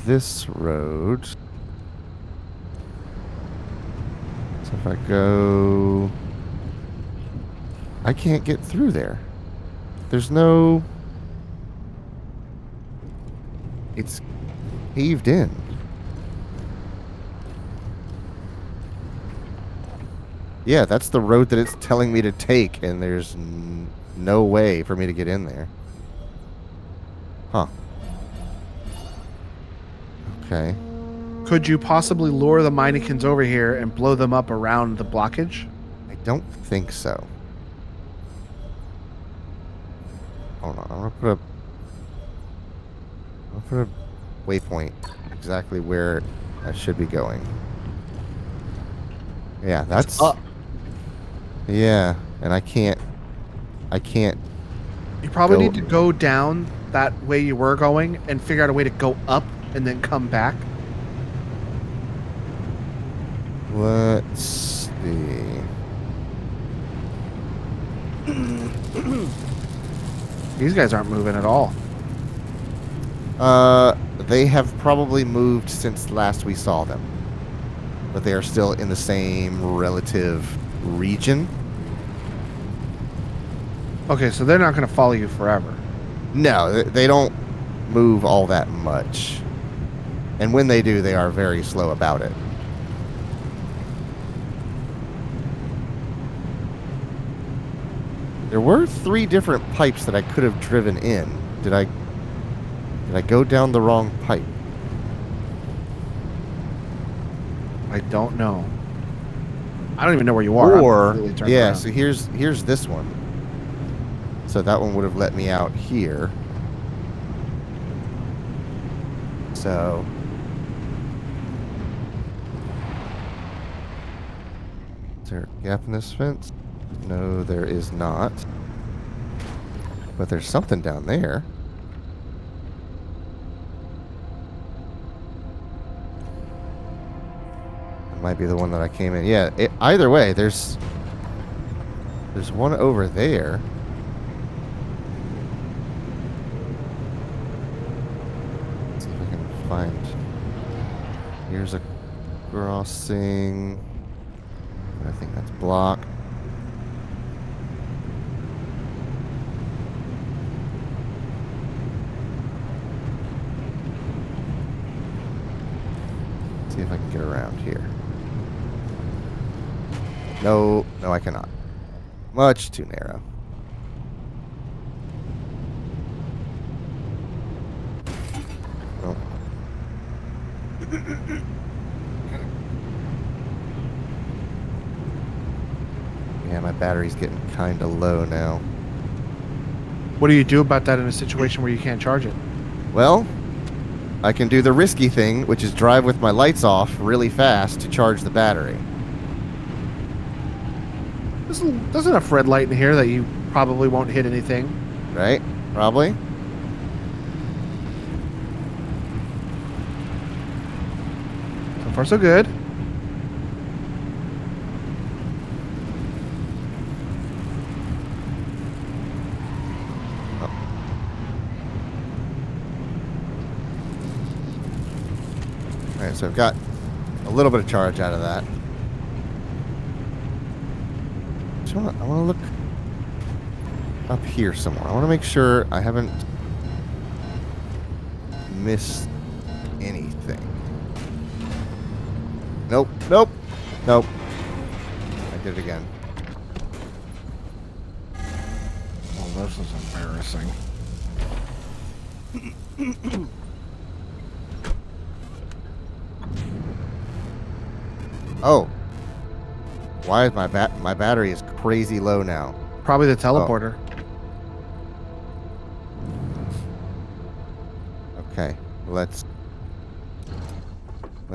Speaker 1: this road. So if I go, I can't get through there. There's no, it's paved in. Yeah, that's the road that it's telling me to take, and there's no way for me to get in there. Huh. Okay.
Speaker 2: Could you possibly lure the Minekins over here and blow them up around the blockage?
Speaker 1: I don't think so. Hold on, I'm gonna put a waypoint exactly where I should be going. Yeah, that's
Speaker 2: up.
Speaker 1: Yeah, and I can't.
Speaker 2: You probably
Speaker 1: go-
Speaker 2: need to go down that way you were going and figure out a way to go up and then come back.
Speaker 1: Let's see.
Speaker 2: These guys aren't moving at all.
Speaker 1: They have probably moved since last we saw them, but they are still in the same relative region.
Speaker 2: Okay, so they're not going to follow you forever.
Speaker 1: No, they don't move all that much, and when they do, they are very slow about it. There were 3 different pipes that I could have driven in. Did I go down the wrong pipe?
Speaker 2: I don't know. I don't even know where you are.
Speaker 1: Or
Speaker 2: I'm completely turned
Speaker 1: yeah,
Speaker 2: around.
Speaker 1: so here's this one. So that one would have let me out here. So is there a gap in this fence? No, there is not. But there's something down there. It might be the one that I came in. Yeah, either way, there's one over there. Let's see if I can find. Here's a crossing. I think that's blocked. See if I can get around here. No, I cannot. Much too narrow. Oh. Yeah, my battery's getting kind of low now.
Speaker 2: What do you do about that in a situation where you can't charge it?
Speaker 1: Well, I can do the risky thing, which is drive with my lights off really fast to charge the battery.
Speaker 2: There's enough red light in here that you probably won't hit anything.
Speaker 1: Right? Probably.
Speaker 2: So far, so good.
Speaker 1: Alright, so I've got a little bit of charge out of that. I want to look up here somewhere. I want to make sure I haven't missed anything. Nope. I did it again.
Speaker 2: Well, this is embarrassing.
Speaker 1: Oh. Why is my battery is crazy low now?
Speaker 2: Probably the teleporter.
Speaker 1: Okay. Let's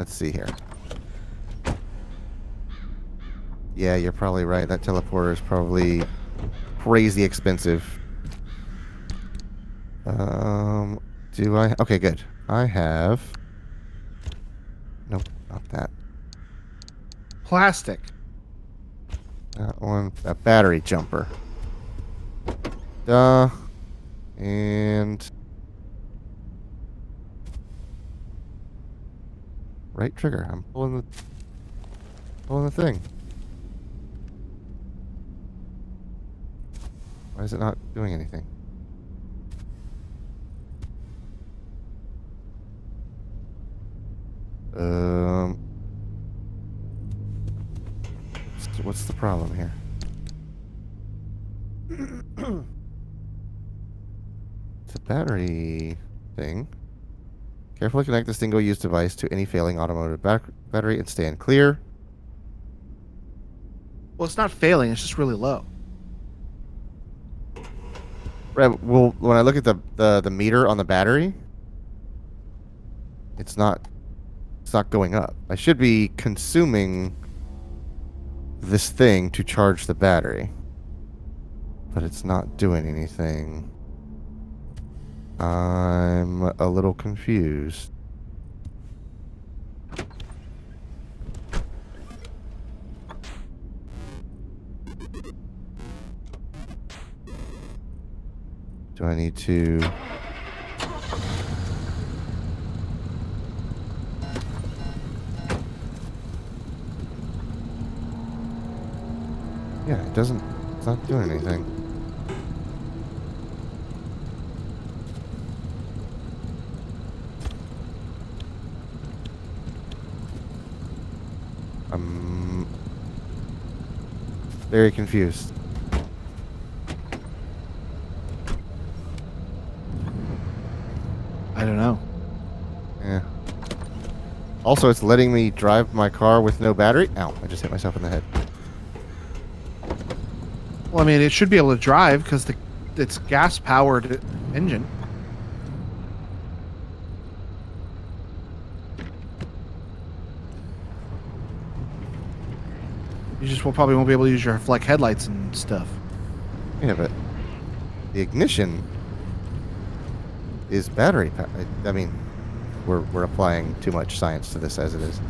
Speaker 1: see here. Yeah, you're probably right. That teleporter is probably crazy expensive. Do I? Okay, good. I have. Nope, not that.
Speaker 2: Plastic.
Speaker 1: That one. A battery jumper. Duh. And. Right trigger. I'm pulling the thing. Why is it not doing anything? What's the problem here? It's a battery thing. Carefully connect the single-use device to any failing automotive battery and stand clear.
Speaker 2: Well, it's not failing. It's just really low.
Speaker 1: Right, well, when I look at the meter on the battery, it's not going up. I should be consuming this thing to charge the battery, but it's not doing anything. I'm a little confused. Do I need to... Yeah, it's not doing anything. I'm very confused.
Speaker 2: I don't know.
Speaker 1: Yeah. Also, it's letting me drive my car with no battery. Ow, I just hit myself in the head.
Speaker 2: Well, I mean, it should be able to drive because it's gas-powered engine. You just probably won't be able to use your fleck headlights and stuff.
Speaker 1: Yeah, but the ignition is battery power. I mean, we're applying too much science to this as it is.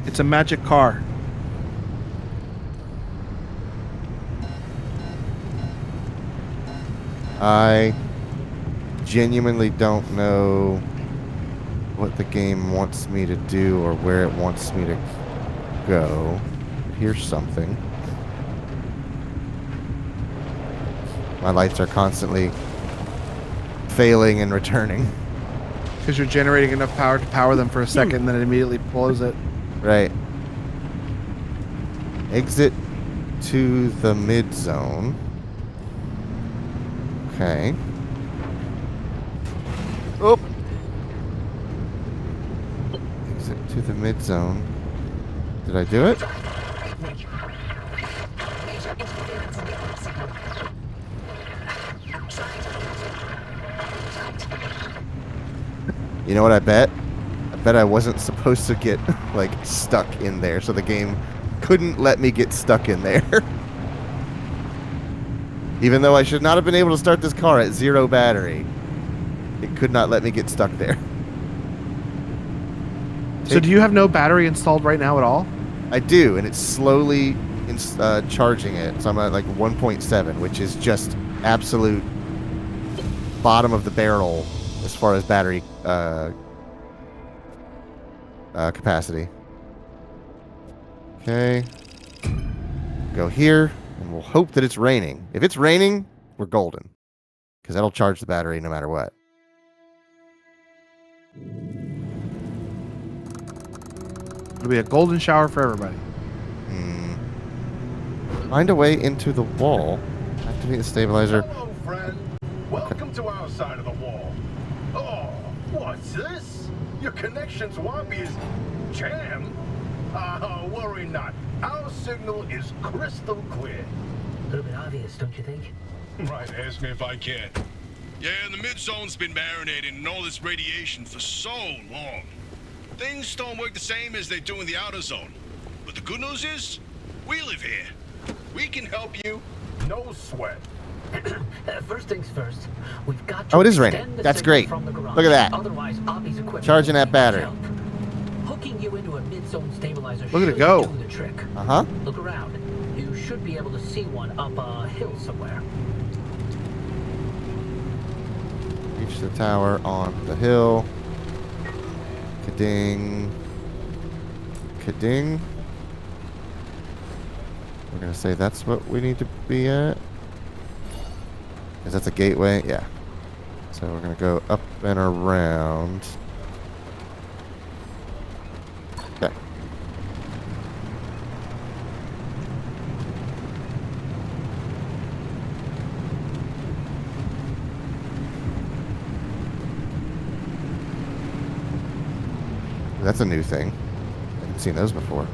Speaker 2: It's a magic car.
Speaker 1: I genuinely don't know what the game wants me to do or where it wants me to go. Here's something. My lights are constantly failing and returning.
Speaker 2: Because you're generating enough power to power them for a second, and then it immediately blows it.
Speaker 1: Right. Exit to the mid zone. Okay. Oh. Exit to the mid zone. Did I do it? You know what I bet? I bet I wasn't supposed to get, like, stuck in there, so the game couldn't let me get stuck in there. Even though I should not have been able to start this car at 0 battery, it could not let me get stuck there.
Speaker 2: So do you have no battery installed right now at all?
Speaker 1: I do, and it's slowly charging it. So I'm at, like, 1.7, which is just absolute bottom of the barrel as far as battery capacity. Okay. Go here, and we'll hope that it's raining. If it's raining, we're golden. Because that'll charge the battery no matter what.
Speaker 2: It'll be a golden shower for everybody.
Speaker 1: Find a way into the wall. Activate the stabilizer.
Speaker 4: Hello, friend. Welcome to our side of the wall. Oh, what's this? Your connection's wobbly as jam. Worry not. Our signal is crystal clear.
Speaker 3: A little bit obvious, don't you think?
Speaker 4: Right, ask me if I can.
Speaker 5: Yeah, and the mid-zone's been marinating in all this radiation for so long. Things don't work the same as they do in the outer zone. But the good news is, we live here. We can help you.
Speaker 4: No sweat.
Speaker 3: First things first, we've got to
Speaker 1: Oh, it is
Speaker 3: extend
Speaker 1: raining.
Speaker 3: the
Speaker 1: That's
Speaker 3: signal
Speaker 1: great.
Speaker 3: from the garage.
Speaker 1: Look at that.
Speaker 3: Otherwise, Obby's equipment
Speaker 1: Charging
Speaker 3: won't
Speaker 1: that
Speaker 3: be much
Speaker 1: battery.
Speaker 3: help. Hooking you into a mid-zone stabilizer
Speaker 2: Look at it
Speaker 3: should
Speaker 2: go.
Speaker 3: do the trick.
Speaker 1: Uh-huh.
Speaker 3: Look around. You should be able to see one up a hill somewhere.
Speaker 1: Reach the tower on the hill. Ka-ding. Ka-ding. We're going to say that's what we need to be at. Is that the gateway? Yeah. So we're going to go up and around. Okay. That's a new thing. I haven't seen those before.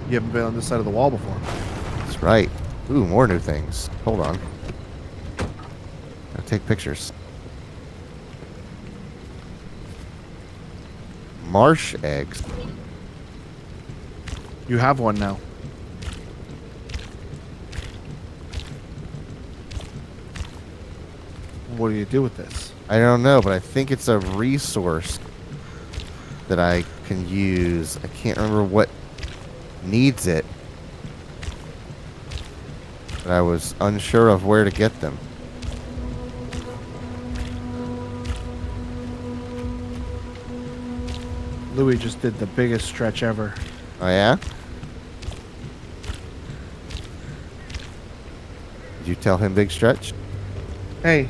Speaker 2: You haven't been on this side of the wall before.
Speaker 1: That's right. Ooh, more new things. Hold on. Gotta take pictures. Marsh eggs.
Speaker 2: You have one now. What do you do with this?
Speaker 1: I don't know, but I think it's a resource that I can use. I can't remember what needs it. But I was unsure of where to get them.
Speaker 2: Louis just did the biggest stretch ever.
Speaker 1: Oh, yeah? Did you tell him big stretch?
Speaker 2: Hey,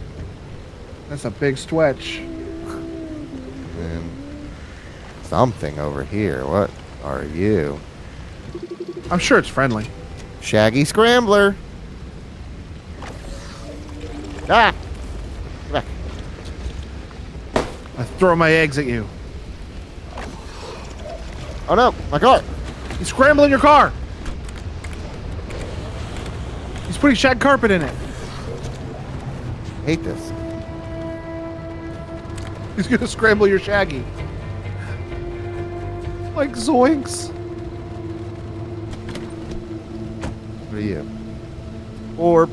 Speaker 2: that's a big stretch.
Speaker 1: And something over here. What are you?
Speaker 2: I'm sure it's friendly.
Speaker 1: Shaggy Scrambler. Ah! Get back.
Speaker 2: I throw my eggs at you.
Speaker 1: Oh no, my car!
Speaker 2: He's scrambling your car. He's putting shag carpet in it.
Speaker 1: Hate this.
Speaker 2: He's gonna scramble your shaggy. Like zoinks.
Speaker 1: What are you? Orb.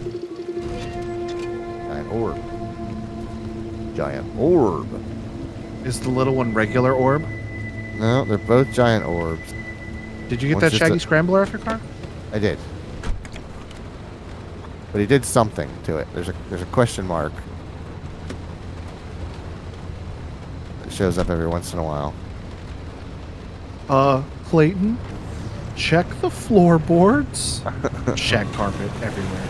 Speaker 1: Giant orb. Giant orb.
Speaker 2: Is the little one regular orb?
Speaker 1: No, they're both giant orbs.
Speaker 2: Did you get
Speaker 1: One's
Speaker 2: that
Speaker 1: just
Speaker 2: shaggy
Speaker 1: a-
Speaker 2: scrambler off your car?
Speaker 1: I did. But he did something to it. There's a question mark. It shows up every once in a while.
Speaker 2: Clayton, check the floorboards. Shag carpet everywhere.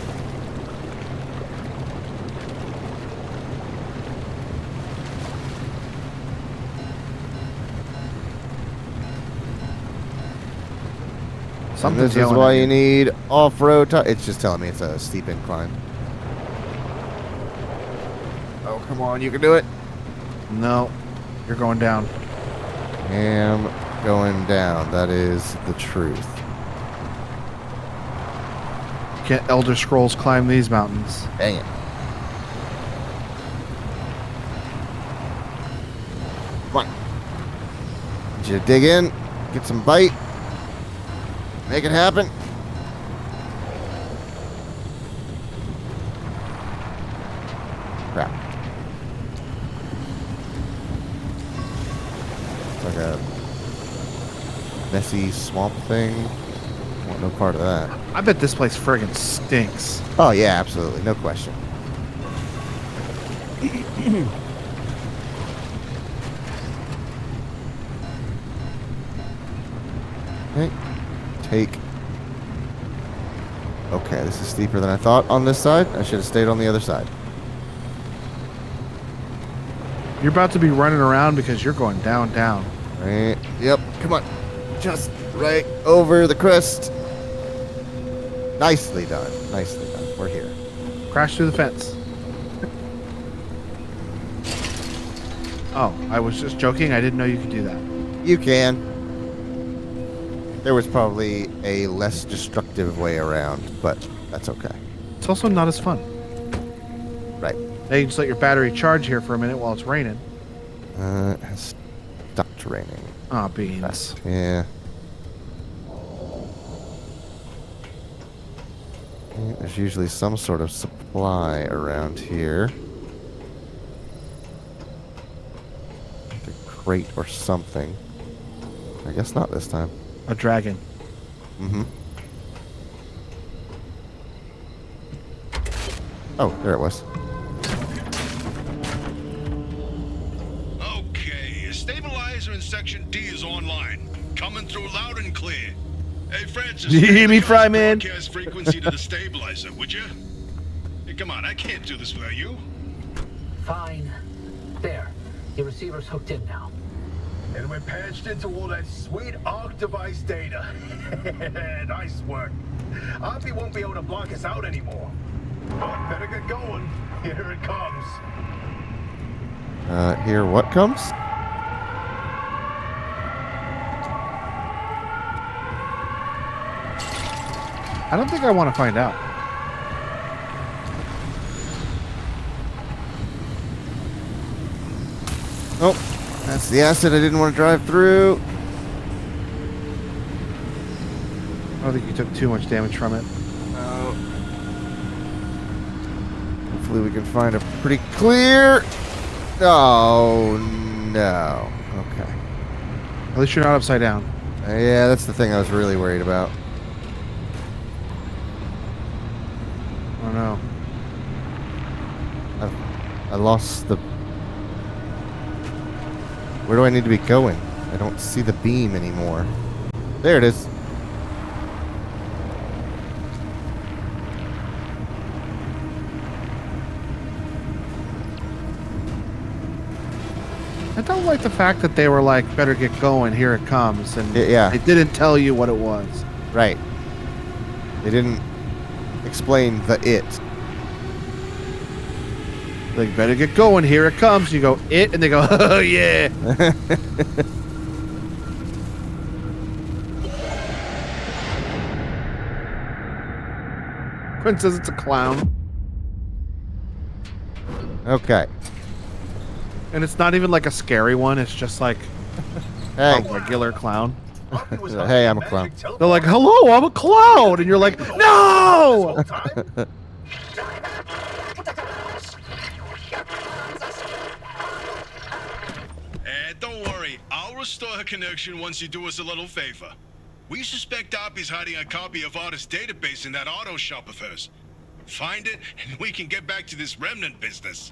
Speaker 1: And
Speaker 2: Something's
Speaker 1: this is
Speaker 2: yelling
Speaker 1: why
Speaker 2: at
Speaker 1: you need off-road tires. It's just telling me it's a steep incline. Oh, come on, you can do it.
Speaker 2: No, you're going down.
Speaker 1: Am going down. That is the truth.
Speaker 2: Can't Elder Scrolls climb these mountains.
Speaker 1: Dang it. Come on. Need you to dig in, get some bite, make it happen. Crap. It's like a messy swamp thing. I want no part of that.
Speaker 2: I bet this place friggin' stinks.
Speaker 1: Oh yeah, absolutely, no question. Okay, take. Okay, this is steeper than I thought on this side. I should have stayed on the other side.
Speaker 2: You're about to be running around because you're going down, down.
Speaker 1: Right. Yep. Come on. Just right over the crest. Nicely done. Nicely done. We're here.
Speaker 2: Crash through the fence. Oh, I was just joking. I didn't know you could do that.
Speaker 1: You can. There was probably a less destructive way around, but that's okay.
Speaker 2: It's also not as fun.
Speaker 1: Right.
Speaker 2: Now you just let your battery charge here for a minute while it's raining.
Speaker 1: It has stopped raining.
Speaker 2: Ah, beans.
Speaker 1: Yeah. There's usually some sort of supply around here. Like a crate or something. I guess not this time.
Speaker 2: A dragon.
Speaker 1: Mm-hmm. Oh, there it was.
Speaker 5: Okay, stabilizer in section D is online. Coming through loud and clear. Hey, Francis.
Speaker 2: You hear me,
Speaker 5: adjust
Speaker 2: Fryman?
Speaker 5: broadcast frequency to the stabilizer, would you? Hey, come on, I can't do this without you.
Speaker 3: Fine. There. Your receiver's hooked in now.
Speaker 4: And we're patched into all that sweet ARC device data. Nice work. Oppie won't be able to block us out anymore. But better get going. Here it comes.
Speaker 1: Here what comes?
Speaker 2: I don't think I want to find out.
Speaker 1: Oh, that's the acid I didn't want to drive through.
Speaker 2: I don't think you took too much damage from it.
Speaker 1: Hopefully we can find a pretty clear. Oh, no. Okay.
Speaker 2: At least you're not upside down.
Speaker 1: Yeah, that's the thing I was really worried about.
Speaker 2: Oh no.
Speaker 1: I lost the... Where do I need to be going? I don't see the beam anymore. There it is.
Speaker 2: I don't like the fact that they were like, better get going, here it comes. And
Speaker 1: Yeah.
Speaker 2: they didn't tell you what it was.
Speaker 1: Right. They didn't explain the it.
Speaker 2: Like, better get going. Here it comes. You go, it, and they go, oh, yeah. Quinn says it's a clown.
Speaker 1: Okay.
Speaker 2: And it's not even like a scary one. It's just like
Speaker 1: Hey.
Speaker 2: a regular clown.
Speaker 4: Hoppy was
Speaker 1: Hey,
Speaker 4: hiding
Speaker 1: I'm a
Speaker 4: magic
Speaker 1: clown.
Speaker 4: teleport
Speaker 2: They're like, hello, I'm a clown. And you're like,
Speaker 4: this
Speaker 2: no!
Speaker 4: whole time?
Speaker 5: Don't worry, I'll restore her connection once you do us a little favor. We suspect Oppie's hiding a copy of Artist's database in that auto shop of hers. Find it, and we can get back to this remnant business.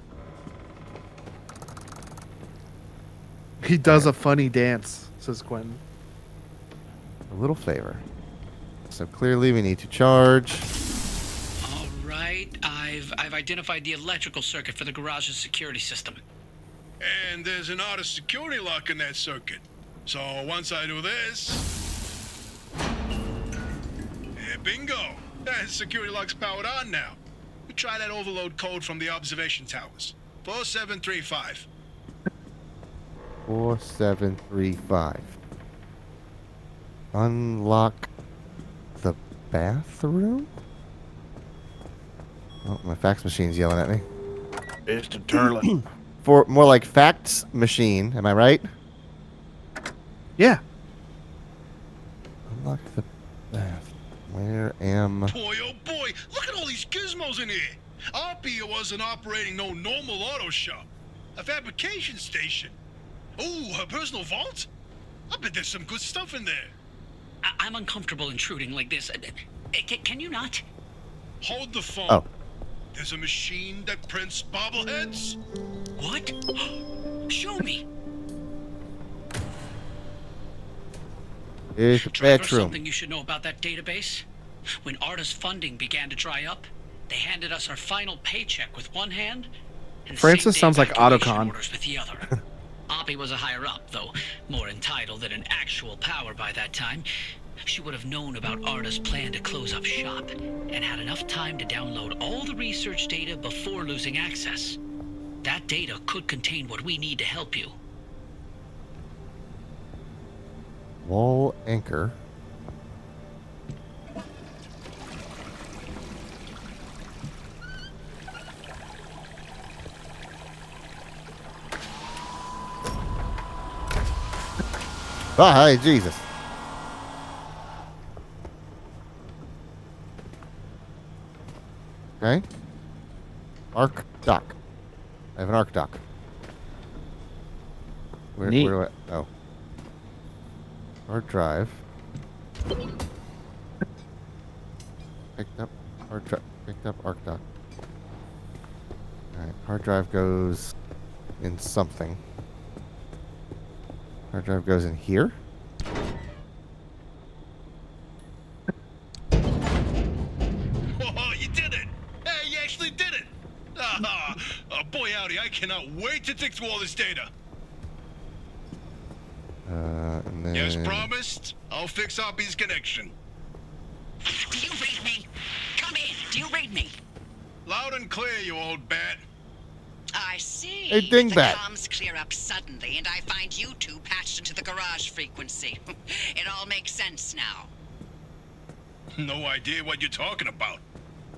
Speaker 2: He does a funny dance, says Quentin.
Speaker 1: A little favor. So clearly we need to charge.
Speaker 6: All right, I've identified the electrical circuit for the garage's security system.
Speaker 5: And there's an Artist security lock in that circuit. So once I do this... bingo! That security lock's powered on now. We try that overload code from the observation towers. 4735.
Speaker 1: 4735. Unlock the bathroom? Oh, my fax machine's yelling at me.
Speaker 2: Mr. Turlin.
Speaker 1: For more like facts machine, am I right?
Speaker 2: Yeah.
Speaker 1: Unlock the bath. Where am...
Speaker 5: Boy, oh boy, look at all these gizmos in here. Oppie wasn't operating no normal auto shop. A fabrication station. Oh, her personal vault? I bet there's some good stuff in there.
Speaker 6: I'm uncomfortable intruding like this. Can you not?
Speaker 5: Hold the phone.
Speaker 1: Oh.
Speaker 5: There's a machine that prints bobbleheads.
Speaker 6: What? Show me.
Speaker 1: It's the
Speaker 6: Trevor,
Speaker 1: bedroom.
Speaker 6: something you should know about that database. When Artist funding began to dry up, they handed us our final paycheck with one hand, and
Speaker 2: Francis
Speaker 6: same-day
Speaker 2: sounds like
Speaker 6: evacuation
Speaker 2: Autocon.
Speaker 6: orders with the other. Oppie was a higher up, though more entitled than an actual power by that time. She would have known about Artist's plan to close up shop, and had enough time to download all the research data before losing access. That data could contain what we need to help you.
Speaker 1: Wall anchor. Oh, hi, Jesus. Okay. Arc dock. I have an arc dock. Where
Speaker 2: Neat.
Speaker 1: do I... Oh. Hard drive. Picked up arc dock. Alright, hard drive goes in something. Hard drive goes in here.
Speaker 5: Oh, you did it! Hey, you actually did it! Boy, howdy, I cannot wait to dig through all this data.
Speaker 1: And then...
Speaker 5: As promised, I'll fix Oppie's connection.
Speaker 6: Do you read me? Come in. Do you read me?
Speaker 5: Loud and clear, you old bat.
Speaker 7: I see.
Speaker 1: Hey, dingbat.
Speaker 7: The comms clear up suddenly, and I find you two patched into the garage frequency. It all makes sense now.
Speaker 5: No idea what you're talking about.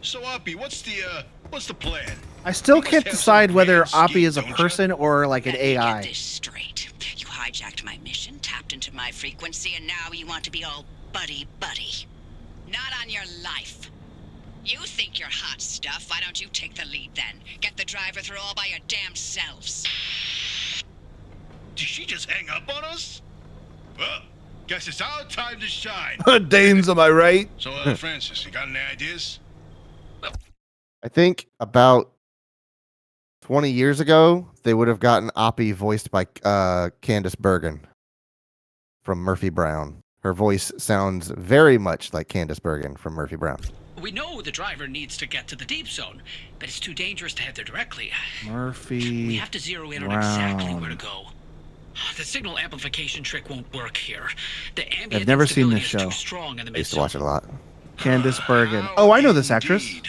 Speaker 5: So, Oppie, what's the plan?
Speaker 2: I still
Speaker 5: You must
Speaker 2: can't
Speaker 5: have
Speaker 2: decide
Speaker 5: some
Speaker 2: whether
Speaker 5: grand scheme,
Speaker 2: Oppie is a
Speaker 5: don't ya?
Speaker 2: person or like an
Speaker 7: Let me get
Speaker 2: AI.
Speaker 7: this straight. You hijacked my mission, tapped into my frequency, and now you want to be all buddy-buddy. Not on your life. You think you're hot stuff. Why don't you take the lead then? Get the driver through all by your damn selves.
Speaker 5: Did she just hang up on us? Well, guess it's our time to shine.
Speaker 2: Danes, am I right?
Speaker 5: So, Francis, you got any ideas?
Speaker 1: I think about 20 years ago, they would have gotten Oppie voiced by Candace Bergen from Murphy Brown. Her voice sounds very much like Candace Bergen from Murphy Brown.
Speaker 6: We know the driver needs to get to the deep zone, but it's too dangerous to head there directly.
Speaker 2: Murphy.
Speaker 6: We have to zero in on exactly where to go. The signal amplification trick won't work here. The ambient
Speaker 2: I've never seen
Speaker 6: instability
Speaker 2: this
Speaker 6: is
Speaker 2: show.
Speaker 6: too strong in the
Speaker 1: I used to
Speaker 6: mid-zone.
Speaker 1: watch it a lot.
Speaker 2: Candace Bergen.
Speaker 5: How
Speaker 2: Oh, I know this actress.
Speaker 5: indeed.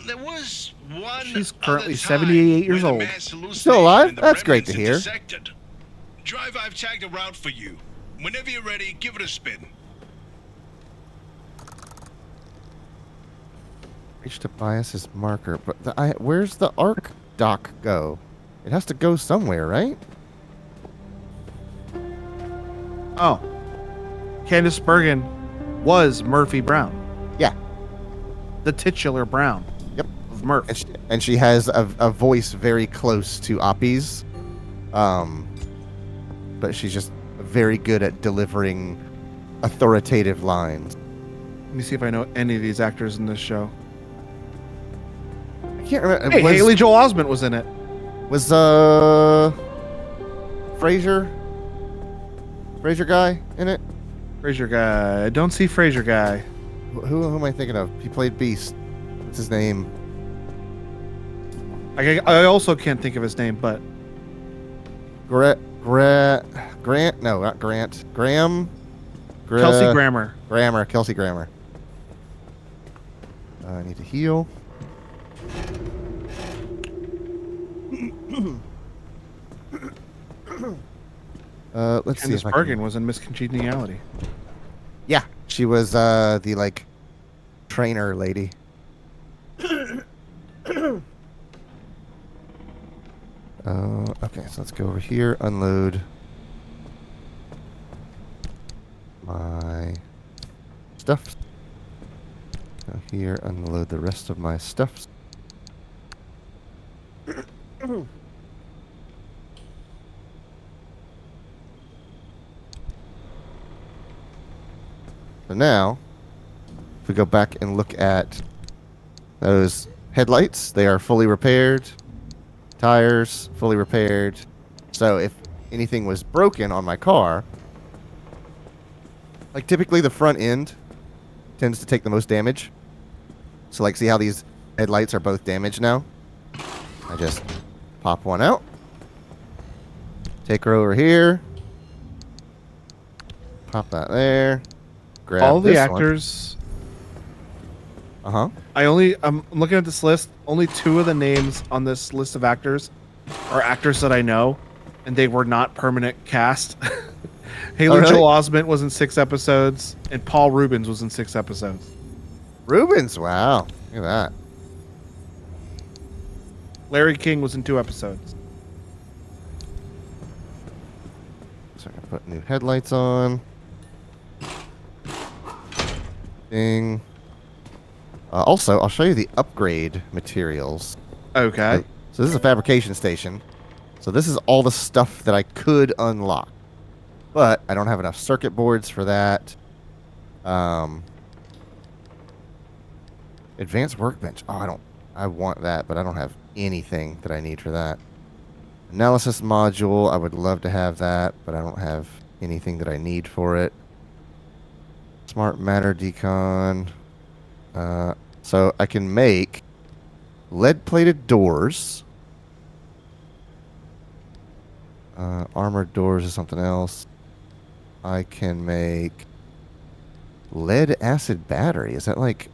Speaker 5: there was one.
Speaker 2: She's currently
Speaker 5: other
Speaker 2: 78
Speaker 5: time
Speaker 2: years
Speaker 5: when
Speaker 2: old.
Speaker 5: the mass hallucination
Speaker 1: Still alive?
Speaker 5: and the
Speaker 1: That's great
Speaker 5: remnants
Speaker 1: to hear.
Speaker 5: intersected. Driver, I've tagged a route for you. Whenever you're ready, give it a spin.
Speaker 1: Reach Tobias's marker, but where's the arc dock go? It has to go somewhere, right?
Speaker 2: Oh. Candice Bergen was Murphy Brown.
Speaker 1: Yeah.
Speaker 2: The titular Brown.
Speaker 1: Yep.
Speaker 2: Of Murph.
Speaker 1: And she has a voice very close to Oppie's. But she's just very good at delivering authoritative lines.
Speaker 2: Let me see if I know any of these actors in this show.
Speaker 1: I can't remember.
Speaker 2: Hey, Haley Joel Osment was in it.
Speaker 1: Was Fraser guy in it?
Speaker 2: Fraser guy. I don't see Fraser guy.
Speaker 1: Who am I thinking of? He played Beast. What's his name?
Speaker 2: I also can't think of his name, but
Speaker 1: Grant? No, not Grant. Graham?
Speaker 2: Kelsey Grammer.
Speaker 1: Kelsey Grammer. I need to heal. Let's see
Speaker 2: Candice
Speaker 1: if I
Speaker 2: Bergen
Speaker 1: can...
Speaker 2: was in Miss Congeniality.
Speaker 1: Yeah, she was the like trainer lady. Okay, so let's go over here, unload my stuff. Go here, unload the rest of my stuff. So now, if we go back and look at those headlights, they are fully repaired. Tires, fully repaired. So if anything was broken on my car, like typically the front end tends to take the most damage. So like see how these headlights are both damaged now? I just pop one out. Take her over here. Pop that there. Grab
Speaker 2: All the
Speaker 1: this
Speaker 2: actors.
Speaker 1: one.
Speaker 2: I'm looking at this list. Only 2 of the names on this list of actors are actors that I know, and they were not permanent cast. Haley
Speaker 1: really?
Speaker 2: Joel Osment was in 6 episodes, and Paul Rubens was in 6 episodes.
Speaker 1: Rubens, wow. Look at that.
Speaker 2: Larry King was in 2 episodes.
Speaker 1: So I can put new headlights on. Ding. Also, I'll show you the upgrade materials.
Speaker 2: Okay.
Speaker 1: So this is a fabrication station. So this is all the stuff that I could unlock. But I don't have enough circuit boards for that. Advanced workbench. Oh, I want that, but I don't have anything that I need for that. Analysis module. I would love to have that, but I don't have anything that I need for it. Smart matter decon. So I can make lead-plated doors. Armored doors is something else. I can make lead-acid battery. Is that like...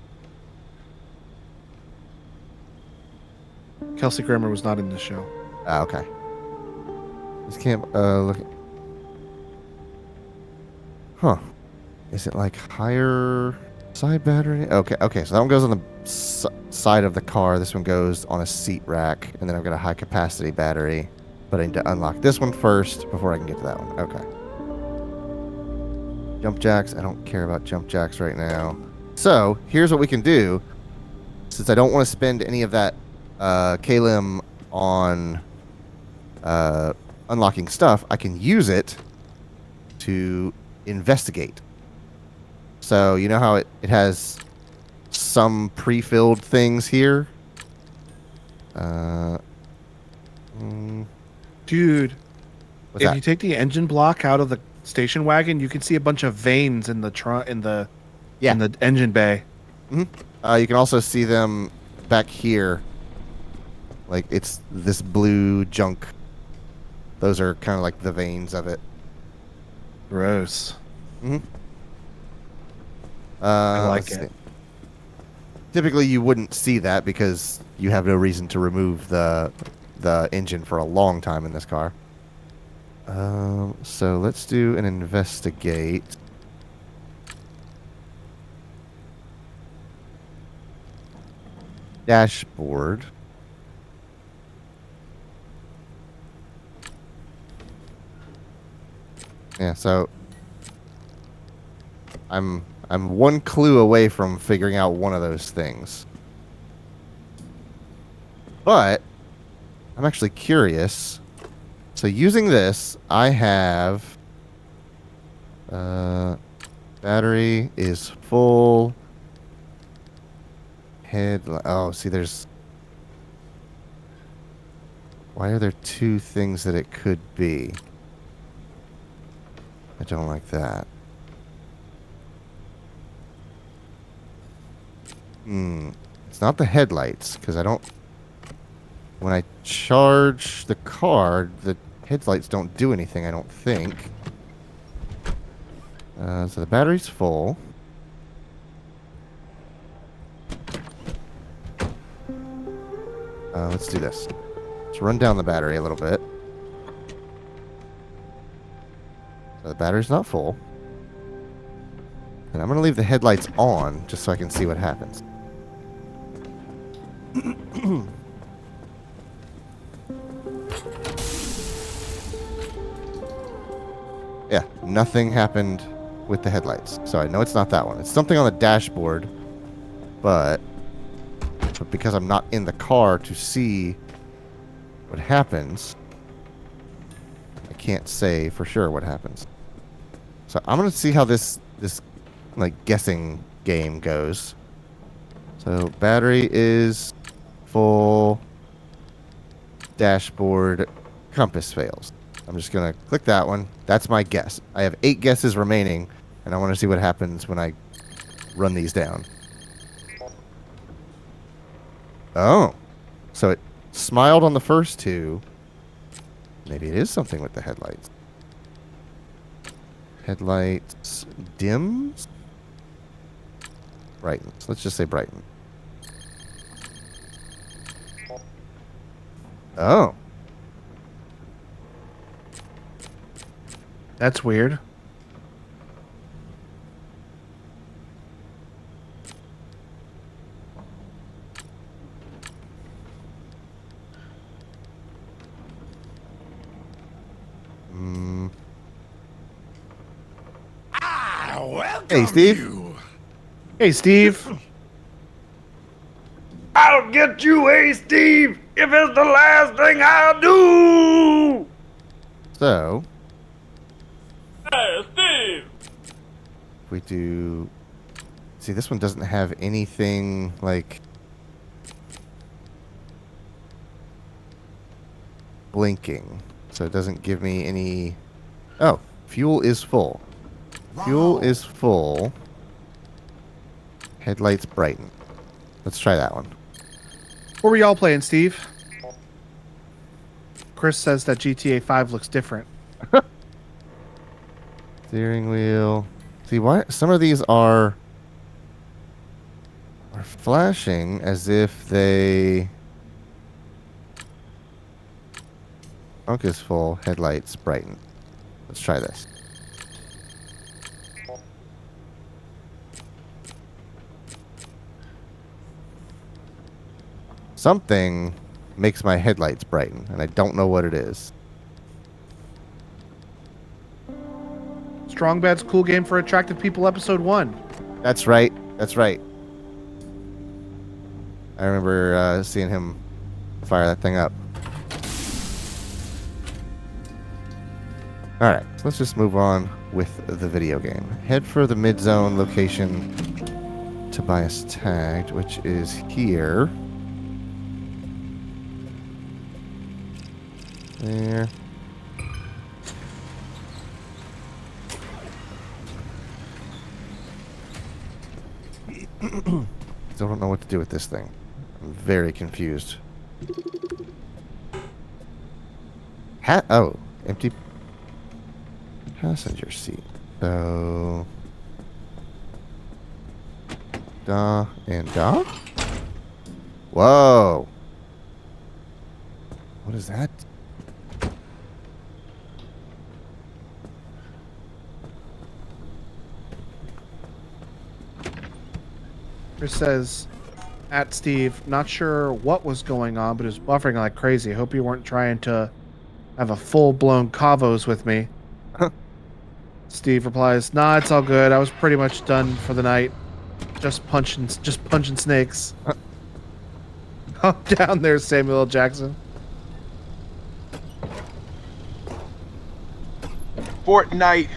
Speaker 2: Kelsey Grammer was not in this show.
Speaker 1: Ah, okay. This can't... look... Huh. Is it like higher... side battery? Okay, so that one goes on the side of the car. This one goes on a seat rack. And then I've got a high capacity battery. But I need to unlock this one first before I can get to that one. Okay. Jump jacks. I don't care about jump jacks right now. So, here's what we can do. Since I don't want to spend any of that KLM on unlocking stuff, I can use it to investigate. So, you know how it has some pre-filled things here?
Speaker 2: Dude,
Speaker 1: What's
Speaker 2: if
Speaker 1: that?
Speaker 2: you take the engine block out of the station wagon, you can see a bunch of veins in the in the engine bay.
Speaker 1: Mm-hmm. You can also see them back here. Like, it's this blue junk. Those are kind of like the veins of it.
Speaker 2: Gross.
Speaker 1: Mm-hmm.
Speaker 2: I like
Speaker 1: let's
Speaker 2: it.
Speaker 1: see. typically you wouldn't see that because you have no reason to remove the engine for a long time in this car. So let's do an investigate. Dashboard. Yeah, so I'm one clue away from figuring out one of those things. But I'm actually curious. So using this, I have battery is full. Oh, see, there's. Why are there two things that it could be? I don't like that. It's not the headlights, because I don't... When I charge the car, the headlights don't do anything, I don't think. So the battery's full. Let's do this. Let's run down the battery a little bit. So the battery's not full. And I'm going to leave the headlights on just so I can see what happens. Yeah, nothing happened with the headlights. So I know it's not that one. It's something on the dashboard, but because I'm not in the car to see what happens, I can't say for sure what happens. So I'm going to see how this like guessing game goes. So battery is full, dashboard, compass fails. I'm just going to click that one. That's my guess. I have 8 guesses remaining, and I want to see what happens when I run these down. Oh. So it smiled on the first 2. Maybe it is something with the headlights. Headlights dims? Brightens. Let's just say brighten. Oh.
Speaker 2: That's weird.
Speaker 1: Hey, Steve.
Speaker 2: Hey, Steve.
Speaker 8: I'll get you, hey Steve, if it's the last thing I do!
Speaker 1: So,
Speaker 8: Hey Steve!
Speaker 1: if we do... See, this one doesn't have anything, like... blinking. So it doesn't give me any... Oh, fuel is full. Fuel is full. Headlights brighten. Let's try that one.
Speaker 2: What were y'all playing, Steve? Chris says that GTA 5 looks different.
Speaker 1: Steering wheel. See, why some of these are flashing as if they... Trunk is full. Headlights brighten. Let's try this. Something makes my headlights brighten, and I don't know what it is.
Speaker 2: Strong Bad's Cool Game for Attractive People, Episode 1.
Speaker 1: That's right. That's right. I remember seeing him fire that thing up. Alright, so let's just move on with the video game. Head for the mid-zone location Tobias tagged, which is here. There. Still don't know what to do with this thing. I'm very confused. Oh, empty passenger seat. So Da and da. Whoa. What is that?
Speaker 2: Chris says, at Steve, not sure what was going on, but it was buffering like crazy. Hope you weren't trying to have a full-blown Cavos with me. Steve replies, nah, it's all good. I was pretty much done for the night. Just punching snakes. Oh, down there, Samuel L. Jackson.
Speaker 9: Fortnite.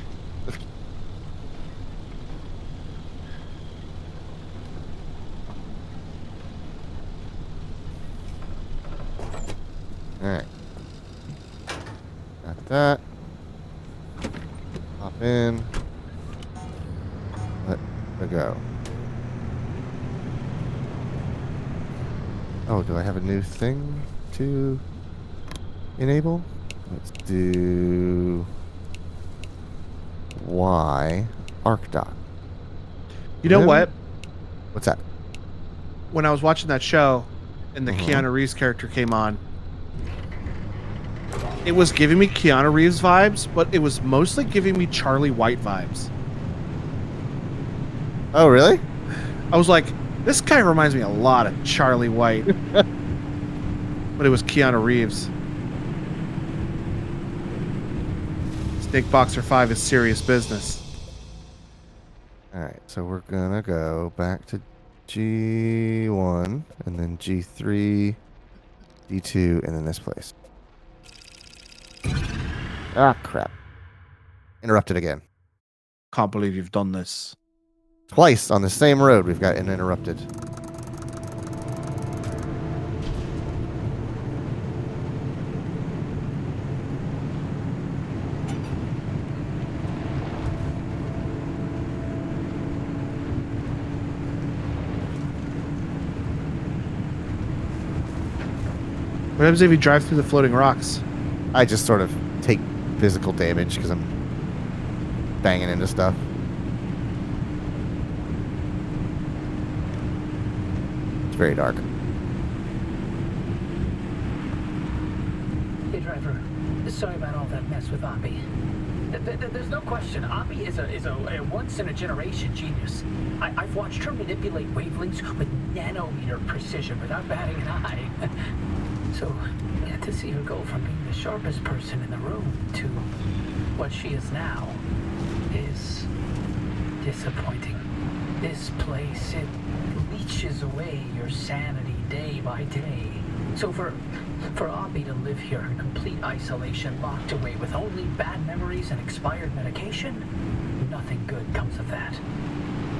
Speaker 1: Alright. Got that. Hop in. Let it go. Oh, do I have a new thing to enable? Let's do Y arc dock.
Speaker 2: You know what?
Speaker 1: What's that?
Speaker 2: When I was watching that show and the Keanu Reeves character came on, it was giving me Keanu Reeves vibes, but it was mostly giving me Charlie White vibes.
Speaker 1: Oh, really?
Speaker 2: I was like, this guy reminds me a lot of Charlie White. But it was Keanu Reeves. Snake Boxer 5 is serious business.
Speaker 1: Alright, so we're gonna go back to G1, and then G3, D2, and then this place. Ah, crap. Interrupted again.
Speaker 2: Can't believe you've done this.
Speaker 1: Twice on the same road we've got an interrupted.
Speaker 2: What happens if you drive through the floating rocks?
Speaker 1: I just sort of take physical damage because I'm banging into stuff. It's very dark.
Speaker 10: Hey, driver. Sorry about all that mess with Oppie. There's no question. Oppie is a once-in-a-generation genius. I've watched her manipulate wavelengths with nanometer precision without batting an eye. So, yeah, to see her go from being the sharpest person in the room to what she is now is disappointing. This place, it leeches away your sanity day by day. So for Oppie to live here in complete isolation, locked away with only bad memories and expired medication, nothing good comes of that.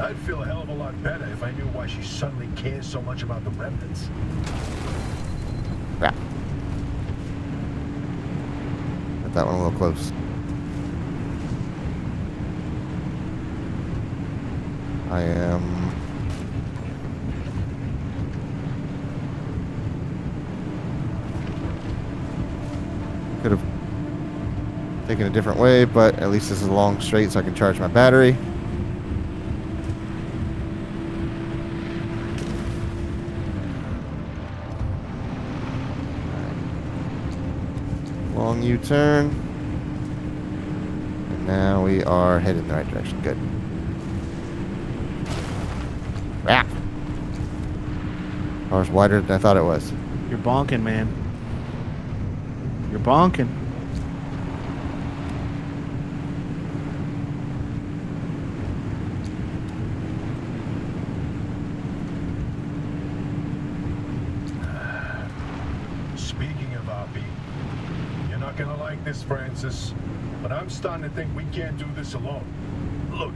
Speaker 4: I'd feel a hell of a lot better if I knew why she suddenly cares so much about the remnants.
Speaker 1: Yeah. Got that one a little close. I am... Could have taken a different way, but at least this is a long straight so I can charge my battery. Long U-turn. And now we are headed in the right direction. Good. Ah! Car's wider than I thought it was.
Speaker 2: You're bonking, man. You're bonking.
Speaker 4: Speaking of Oppie, you're not gonna like this, Francis, but I'm starting to think we can't do this alone. Look,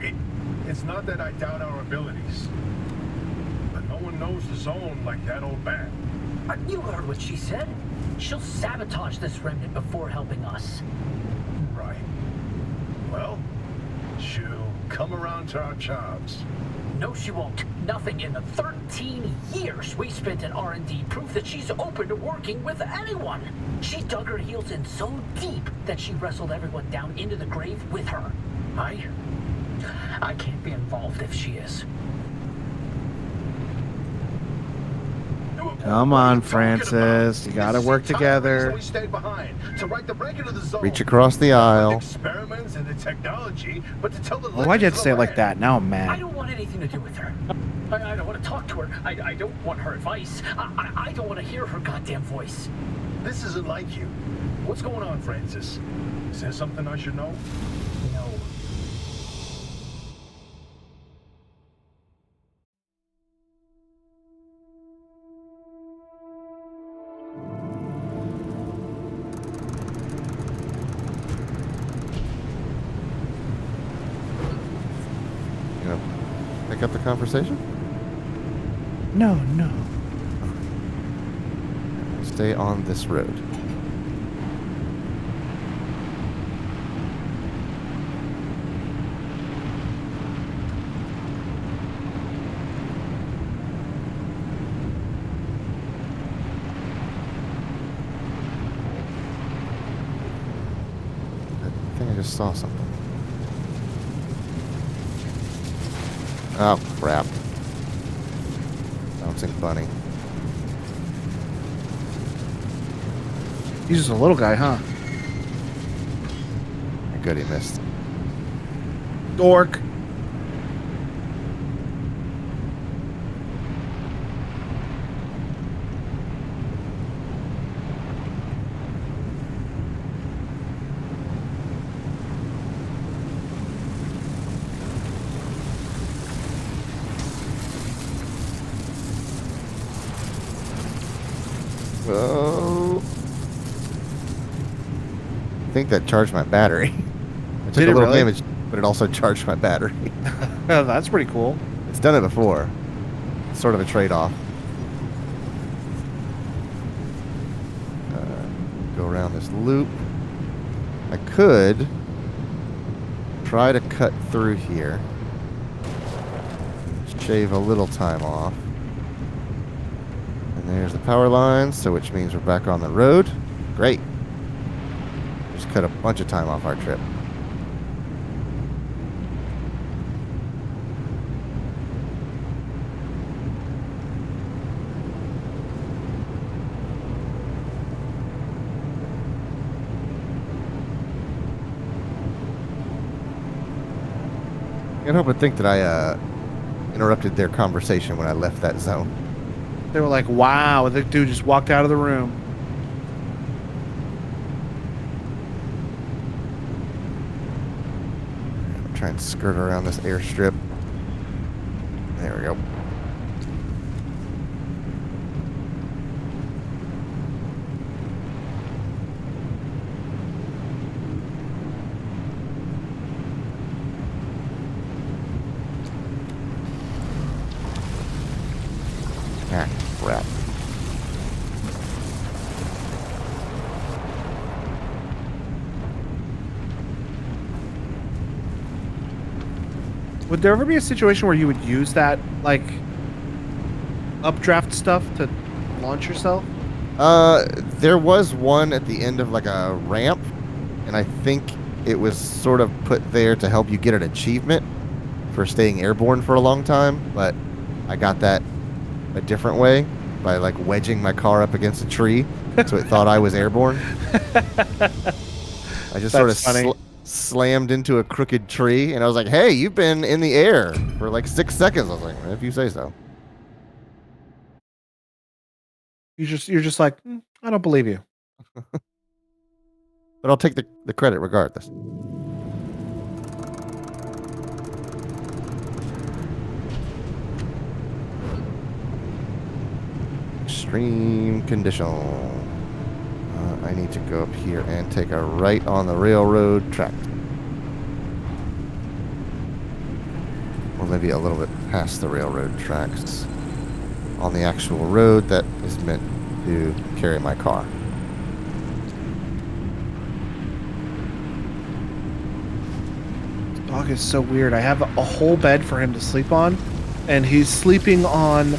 Speaker 4: it's not that I doubt our abilities, but no one knows the zone like that old man.
Speaker 10: You heard what she said. She'll sabotage this remnant before helping us.
Speaker 4: Right. Well, she'll come around to our jobs.
Speaker 10: No, she won't. Nothing in the 13 years we spent in R&D proof that she's open to working with anyone. She dug her heels in so deep that she wrestled everyone down into the grave with her. I can't be involved if she is.
Speaker 2: Come
Speaker 4: What are
Speaker 2: on,
Speaker 4: you talking about?
Speaker 2: Francis. You gotta
Speaker 4: This is
Speaker 2: work
Speaker 4: the entire
Speaker 2: together.
Speaker 4: reason we stayed behind, to write the record of the zone.
Speaker 1: Reach across the
Speaker 4: Not
Speaker 1: aisle.
Speaker 4: with experiments and the technology, but to tell the
Speaker 2: Oh, why'd you have to
Speaker 4: legends
Speaker 2: say
Speaker 4: of
Speaker 2: it
Speaker 4: the
Speaker 2: like that?
Speaker 4: land.
Speaker 2: Now I'm
Speaker 10: I
Speaker 2: mad.
Speaker 10: don't want anything to do with her. I don't want to talk to her. I don't want her advice. I don't want to hear her goddamn voice.
Speaker 4: This isn't like you. What's going on, Francis? Is there something I should know?
Speaker 10: No.
Speaker 1: You know, pick up the conversation?
Speaker 2: No.
Speaker 1: Stay on this road. I think I just saw something. Oh, crap. Bouncing bunny.
Speaker 2: He's just a little guy, huh?
Speaker 1: Good, he missed.
Speaker 2: Dork.
Speaker 1: Oh. I think that charged my battery. I took
Speaker 2: Did
Speaker 1: a
Speaker 2: it
Speaker 1: little
Speaker 2: really?
Speaker 1: damage, but it also charged my battery.
Speaker 2: That's pretty cool.
Speaker 1: It's done it before. It's sort of a trade-off. Go around this loop. I could try to cut through here. Shave a little time off. And there's the power lines, so which means we're back on the road. Great. Just cut a bunch of time off our trip. I can't help but think that I interrupted their conversation when I left that zone.
Speaker 2: They were like, wow, the dude just walked out of the room.
Speaker 1: Try and skirt around this airstrip. There we go. Ah, crap.
Speaker 2: Would there ever be a situation where you would use that, like, updraft stuff to launch yourself?
Speaker 1: There was one at the end of like a ramp, and I think it was sort of put there to help you get an achievement for staying airborne for a long time, but I got that a different way by like wedging my car up against a tree so it thought I was airborne. I just sort of
Speaker 2: funny.
Speaker 1: slammed into a crooked tree, and I was like, hey, you've been in the air for like 6 seconds. I was like, if you say so.
Speaker 2: You're just like, I don't believe you.
Speaker 1: But I'll take the credit regardless. Extreme condition. I need to go up here and take a right on the railroad track. Or maybe a little bit past the railroad tracks. On the actual road that is meant to carry my car.
Speaker 2: Dog is so weird. I have a whole bed for him to sleep on, and he's sleeping on.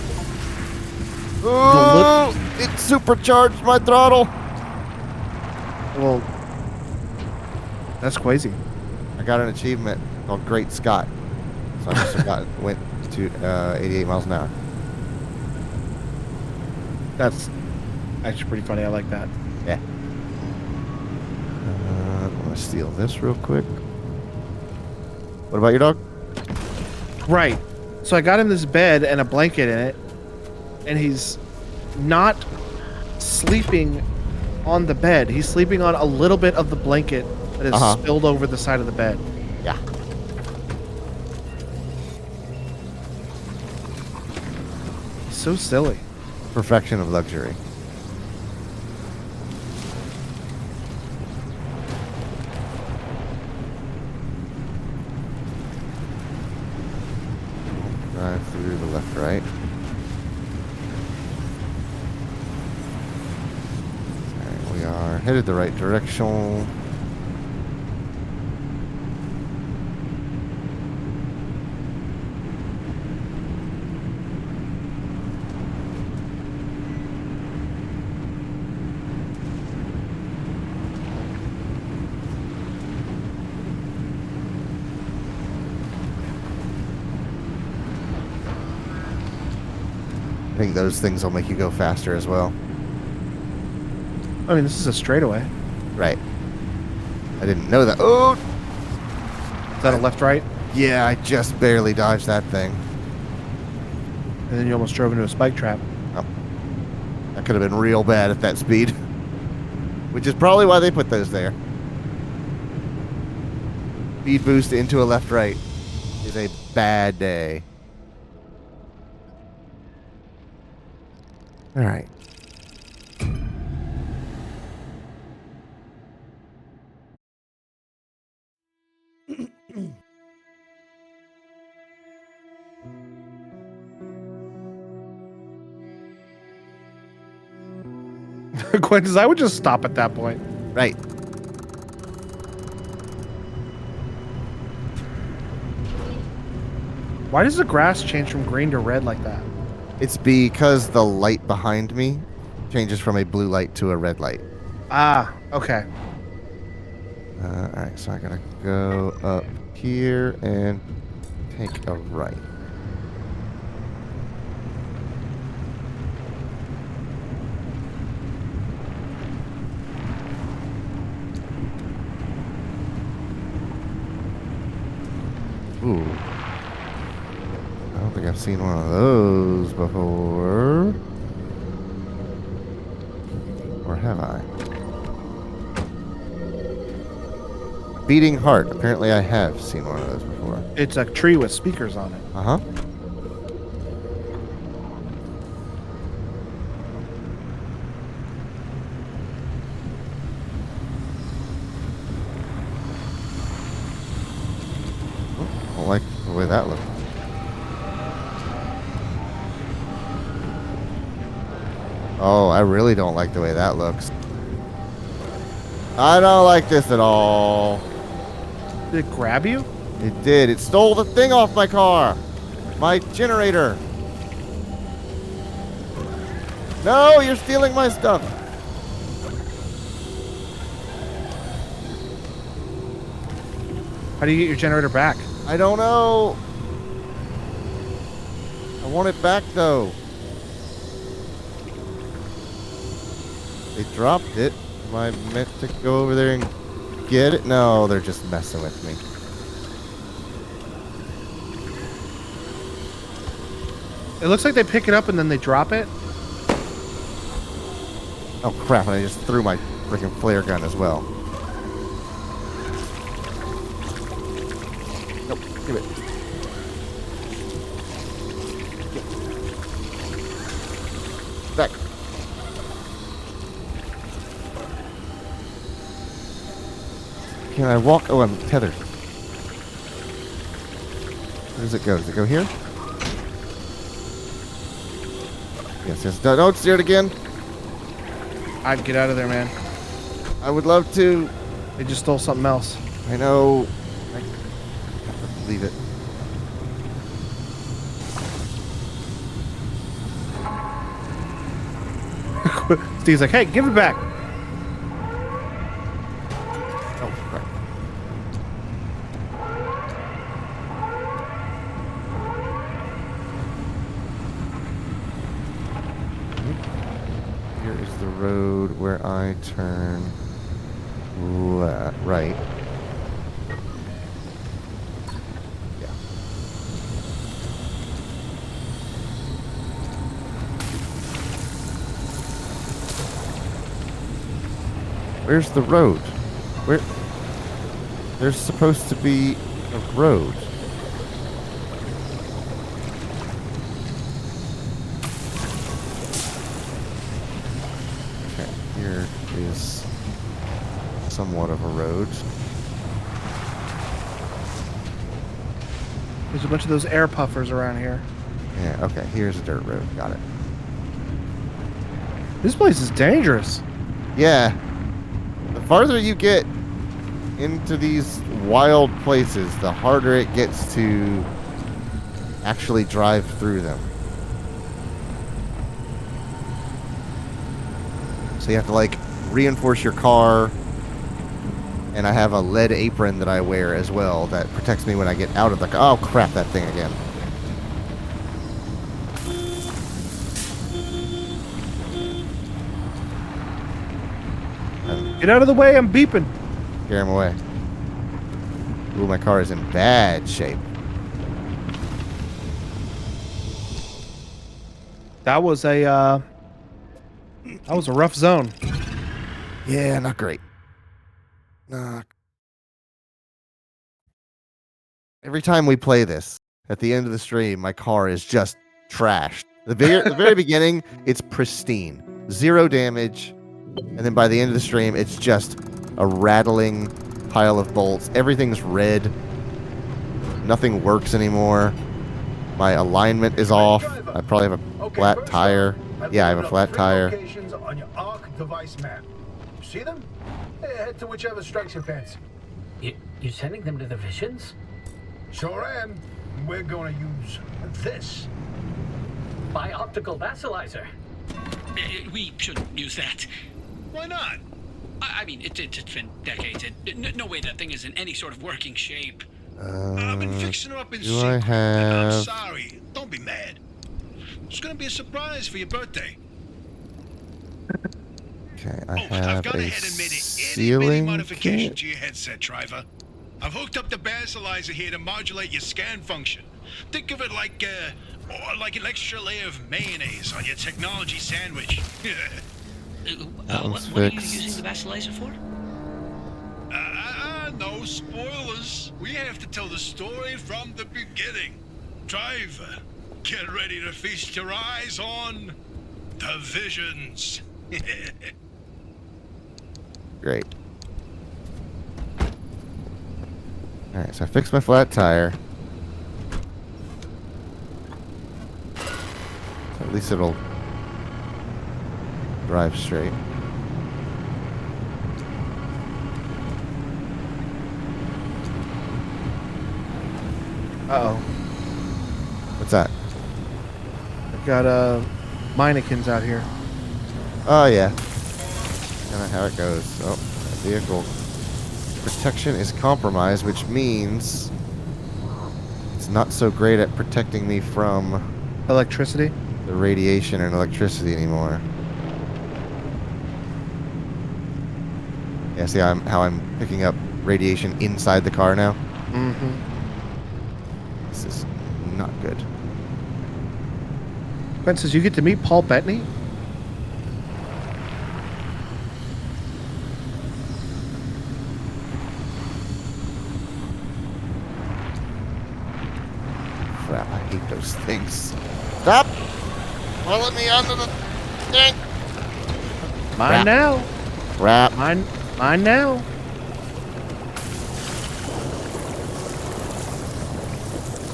Speaker 1: Oh, it supercharged my throttle.
Speaker 2: Well, that's crazy.
Speaker 1: I got an achievement called Great Scott. So I must have went to 88 miles an hour.
Speaker 2: That's actually pretty funny. I like that.
Speaker 1: Yeah. I'm gonna steal this real quick. What about your dog?
Speaker 2: Right. So I got him this bed and a blanket in it, and he's not sleeping on the bed. He's sleeping on a little bit of the blanket that is spilled over the side of the bed.
Speaker 1: Yeah.
Speaker 2: So silly.
Speaker 1: Perfection of luxury. Drive through the left, right. Alright, we are headed the right direction. I think those things will make you go faster as well.
Speaker 2: I mean, this is a straightaway.
Speaker 1: Right. I didn't know that. Oh!
Speaker 2: Is that a left-right?
Speaker 1: Yeah, I just barely dodged that thing.
Speaker 2: And then you almost drove into a spike trap.
Speaker 1: Oh. That could have been real bad at that speed. Which is probably why they put those there. Speed boost into a left-right is a bad day. All right.
Speaker 2: Quinn says, I would just stop at that point.
Speaker 1: Right.
Speaker 2: Why does the grass change from green to red like that?
Speaker 1: It's because the light behind me changes from a blue light to a red light.
Speaker 2: Ah, okay.
Speaker 1: All right, so I gotta go up here and take a right. Ooh. I don't think I've seen one of those before. Or have I? Beating heart. Apparently I have seen one of those before.
Speaker 2: It's a tree with speakers on it.
Speaker 1: Uh-huh. I don't like the way that looks. Oh, I really don't like the way that looks. I don't like this at all.
Speaker 2: Did it grab you?
Speaker 1: It did. It stole the thing off my car. My generator. No, you're stealing my stuff.
Speaker 2: How do you get your generator back?
Speaker 1: I don't know. I want it back, though. They dropped it. Am I meant to go over there and get it? No, they're just messing with me.
Speaker 2: It looks like they pick it up and then they drop it.
Speaker 1: Oh, crap. And I just threw my freaking flare gun as well. Nope. Give it. Back. Can I walk? Oh, I'm tethered. Where does it go? Does it go here? Yes, yes. Don't steer it again.
Speaker 2: I'd get out of there, man.
Speaker 1: I would love to.
Speaker 2: They just stole something else.
Speaker 1: I know. I have to leave it.
Speaker 2: Steve's like, hey, give it back.
Speaker 1: Oh, crap. road where I turn right. Yeah. Where's the road? Where? There's supposed to be a road. Okay, here is somewhat of a road.
Speaker 2: There's a bunch of those air puffers around here.
Speaker 1: Yeah, okay, here's a dirt road. Got it.
Speaker 2: This place is dangerous.
Speaker 1: Yeah. The farther you get into these wild places, the harder it gets to actually drive through them. So you have to like reinforce your car, and I have a lead apron that I wear as well that protects me when I get out of the car. Oh crap, that thing again.
Speaker 2: Get out of the way, I'm beeping.
Speaker 1: Scare him away. Ooh, my car is in bad shape.
Speaker 2: That was a rough zone.
Speaker 1: Yeah, not great. Nah. Every time we play this, at the end of the stream, my car is just trashed. The very beginning, it's pristine. 0 damage. And then by the end of the stream, it's just a rattling pile of bolts. Everything's red. Nothing works anymore. My alignment is off. I probably have a flat tire. Yeah, I have a flat tire.
Speaker 4: Locations on your ARC device map. You see them? Head to whichever strikes your fancy.
Speaker 10: You're sending them to the visions?
Speaker 4: Sure am. We're gonna use this.
Speaker 10: My optical vassalizer.
Speaker 6: We shouldn't use that.
Speaker 5: Why not?
Speaker 6: I mean, it's been decades. No way that thing is in any sort of working shape.
Speaker 5: I've been fixing her up in
Speaker 1: do
Speaker 5: secret.
Speaker 1: I
Speaker 5: And
Speaker 1: have-
Speaker 5: I'm sorry. Don't be mad. It's gonna be a surprise for your birthday.
Speaker 1: Okay, I
Speaker 5: I've
Speaker 1: have
Speaker 5: gone
Speaker 1: a
Speaker 5: ahead and made an itty-bitty
Speaker 1: ceiling
Speaker 5: modification
Speaker 1: kit.
Speaker 5: to your headset, driver. I've hooked up the basilizer here to modulate your scan function. Think of it like an extra layer of mayonnaise on your technology sandwich.
Speaker 1: one's
Speaker 6: what are you
Speaker 1: fixed.
Speaker 6: using the vassalizer for?
Speaker 5: No spoilers. We have to tell the story from the beginning. Driver, get ready to feast your eyes on the visions.
Speaker 1: Great. Alright, so I fixed my flat tire. So at least it'll drive straight.
Speaker 2: Uh-oh.
Speaker 1: What's that?
Speaker 2: I've got mannequins out here.
Speaker 1: Oh, yeah. Kind of how it goes. Oh, that vehicle protection is compromised, which means it's not so great at protecting me from
Speaker 2: Electricity?
Speaker 1: the radiation and electricity anymore. Yeah, see how I'm picking up radiation inside the car now?
Speaker 2: Mm-hmm.
Speaker 1: This is not good.
Speaker 2: Gwen says, you get to meet Paul Bettany?
Speaker 1: Crap, I hate those things. Stop! Pulling me onto the thing!
Speaker 2: Mine
Speaker 1: Crap.
Speaker 2: now.
Speaker 1: Crap.
Speaker 2: Mine now.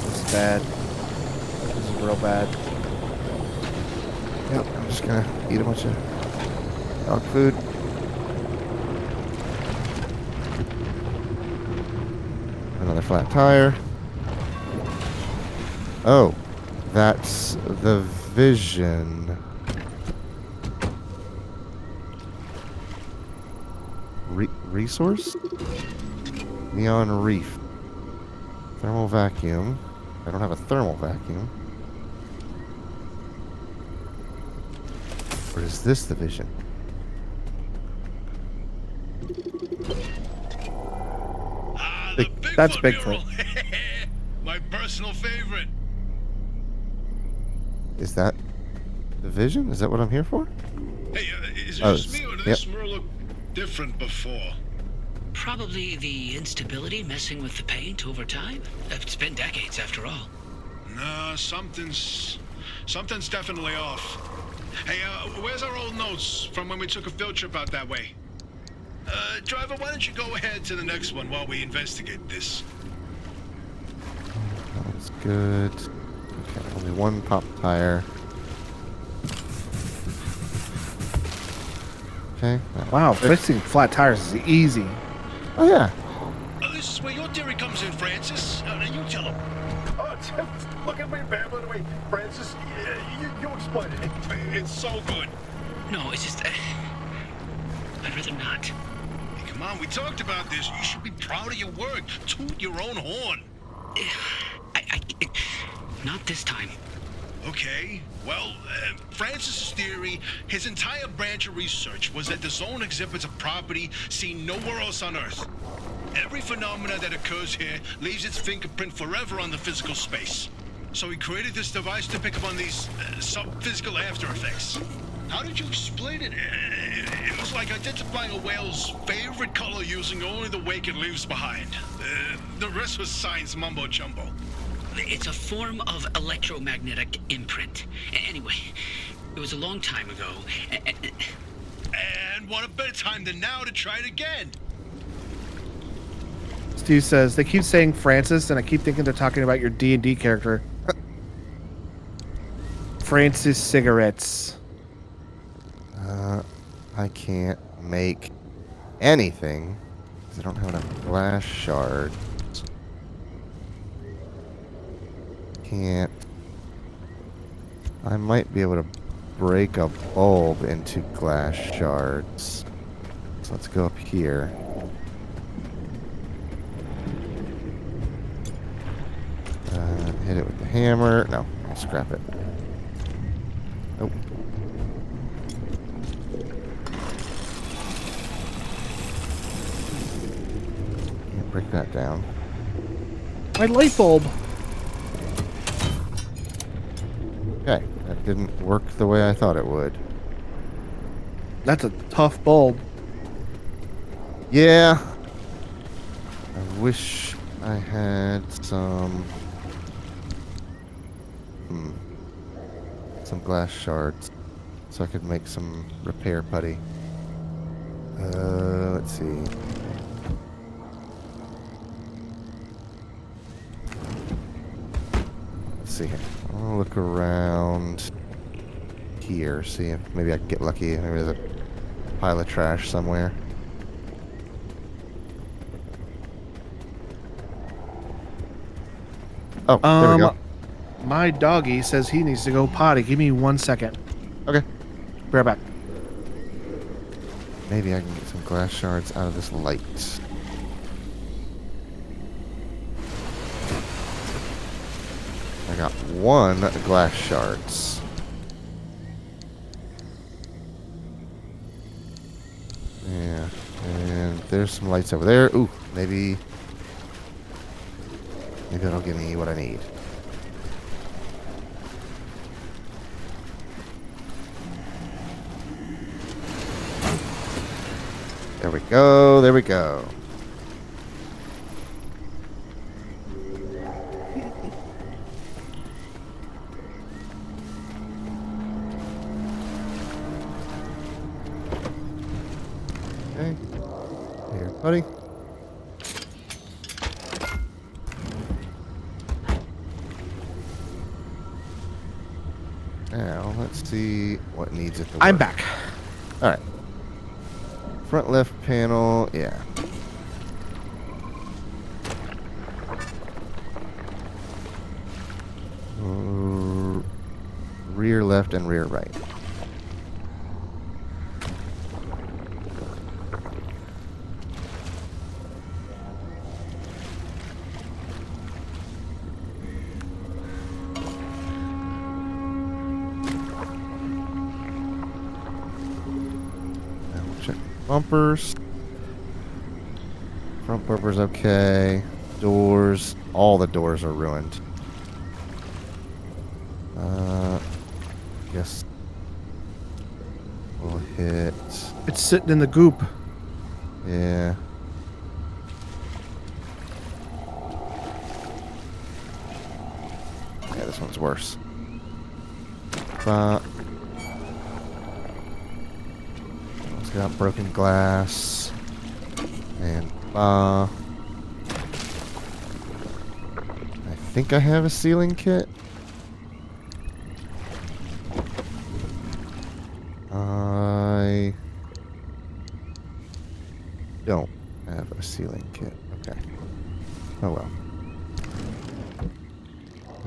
Speaker 2: This is bad. This is real bad.
Speaker 1: Yep, I'm just gonna eat a bunch of dog food. Another flat tire. Oh, that's the vision. Resource? Neon reef. Thermal vacuum. I don't have a thermal vacuum. Or is this the vision?
Speaker 5: Ah,
Speaker 2: Big-
Speaker 5: the Bigfoot
Speaker 2: that's Bigfoot.
Speaker 5: mural. My personal favorite.
Speaker 1: Is that the vision? Is that what I'm here for?
Speaker 5: Hey, is it
Speaker 1: Oh,
Speaker 5: just me or did
Speaker 1: yep.
Speaker 5: this mural look different before?
Speaker 6: Probably the instability messing with the paint over time. It's been decades after all.
Speaker 5: No, something's definitely off. Hey, where's our old notes from when we took a field trip out that way? Driver, why don't you go ahead to the next one while we investigate this?
Speaker 1: That's good. Okay, only one pop tire. Okay.
Speaker 2: Wow, fixing flat tires is easy.
Speaker 1: Oh yeah.
Speaker 5: This is where your theory comes in, Francis. Now you tell him.
Speaker 4: Oh, Tim, look at me babbling away. Francis, you explain it.
Speaker 5: It's so good.
Speaker 6: No, it's just... I'd rather not.
Speaker 5: Hey, come on, we talked about this. You should be proud of your work. Toot your own horn.
Speaker 6: Not this time.
Speaker 5: Okay, well, Francis's theory, his entire branch of research was that the zone exhibits a property seen nowhere else on Earth. Every phenomena that occurs here leaves its fingerprint forever on the physical space. So he created this device to pick up on these sub-physical after effects. How did you explain it? It was like identifying a whale's favorite color using only the wake it leaves behind. The rest was science mumbo-jumbo.
Speaker 6: It's a form of electromagnetic imprint. Anyway, it was a long time ago.
Speaker 5: And what a better time than now to try it again.
Speaker 2: Stu says, they keep saying Francis, and I keep thinking they're talking about your D&D character. Francis cigarettes.
Speaker 1: I can't make anything because I don't have enough glass shards. Can't. I might be able to break a bulb into glass shards. So let's go up here. Hit it with the hammer. No, I'll scrap it. Nope. Can't break that down.
Speaker 2: My light bulb.
Speaker 1: Okay, that didn't work the way I thought it would.
Speaker 2: That's a tough bulb.
Speaker 1: Yeah. I wish I had some glass shards so I could make some repair putty. Let's see. Let's see here. I'll look around here, see if maybe I can get lucky. Maybe there's a pile of trash somewhere. Oh, there we go.
Speaker 2: My doggy says he needs to go potty. Give me 1 second.
Speaker 1: Okay.
Speaker 2: Be right back.
Speaker 1: Maybe I can get some glass shards out of this light. I got 1 glass shards. Yeah, and there's some lights over there. Ooh, maybe that'll give me what I need. There we go, there we go. Okay, here, buddy. Now, let's see what needs it to work.
Speaker 2: I'm back.
Speaker 1: All right. Front left panel, yeah. Rear left and rear right. Now we'll check the bumpers. Front bumper's okay. Doors. All the doors are ruined. Guess we'll hit.
Speaker 2: It's sitting in the goop.
Speaker 1: Yeah. Yeah, this one's worse. It's got broken glass. And I think I have a sealing kit. I don't have a sealing kit. Okay. Oh well.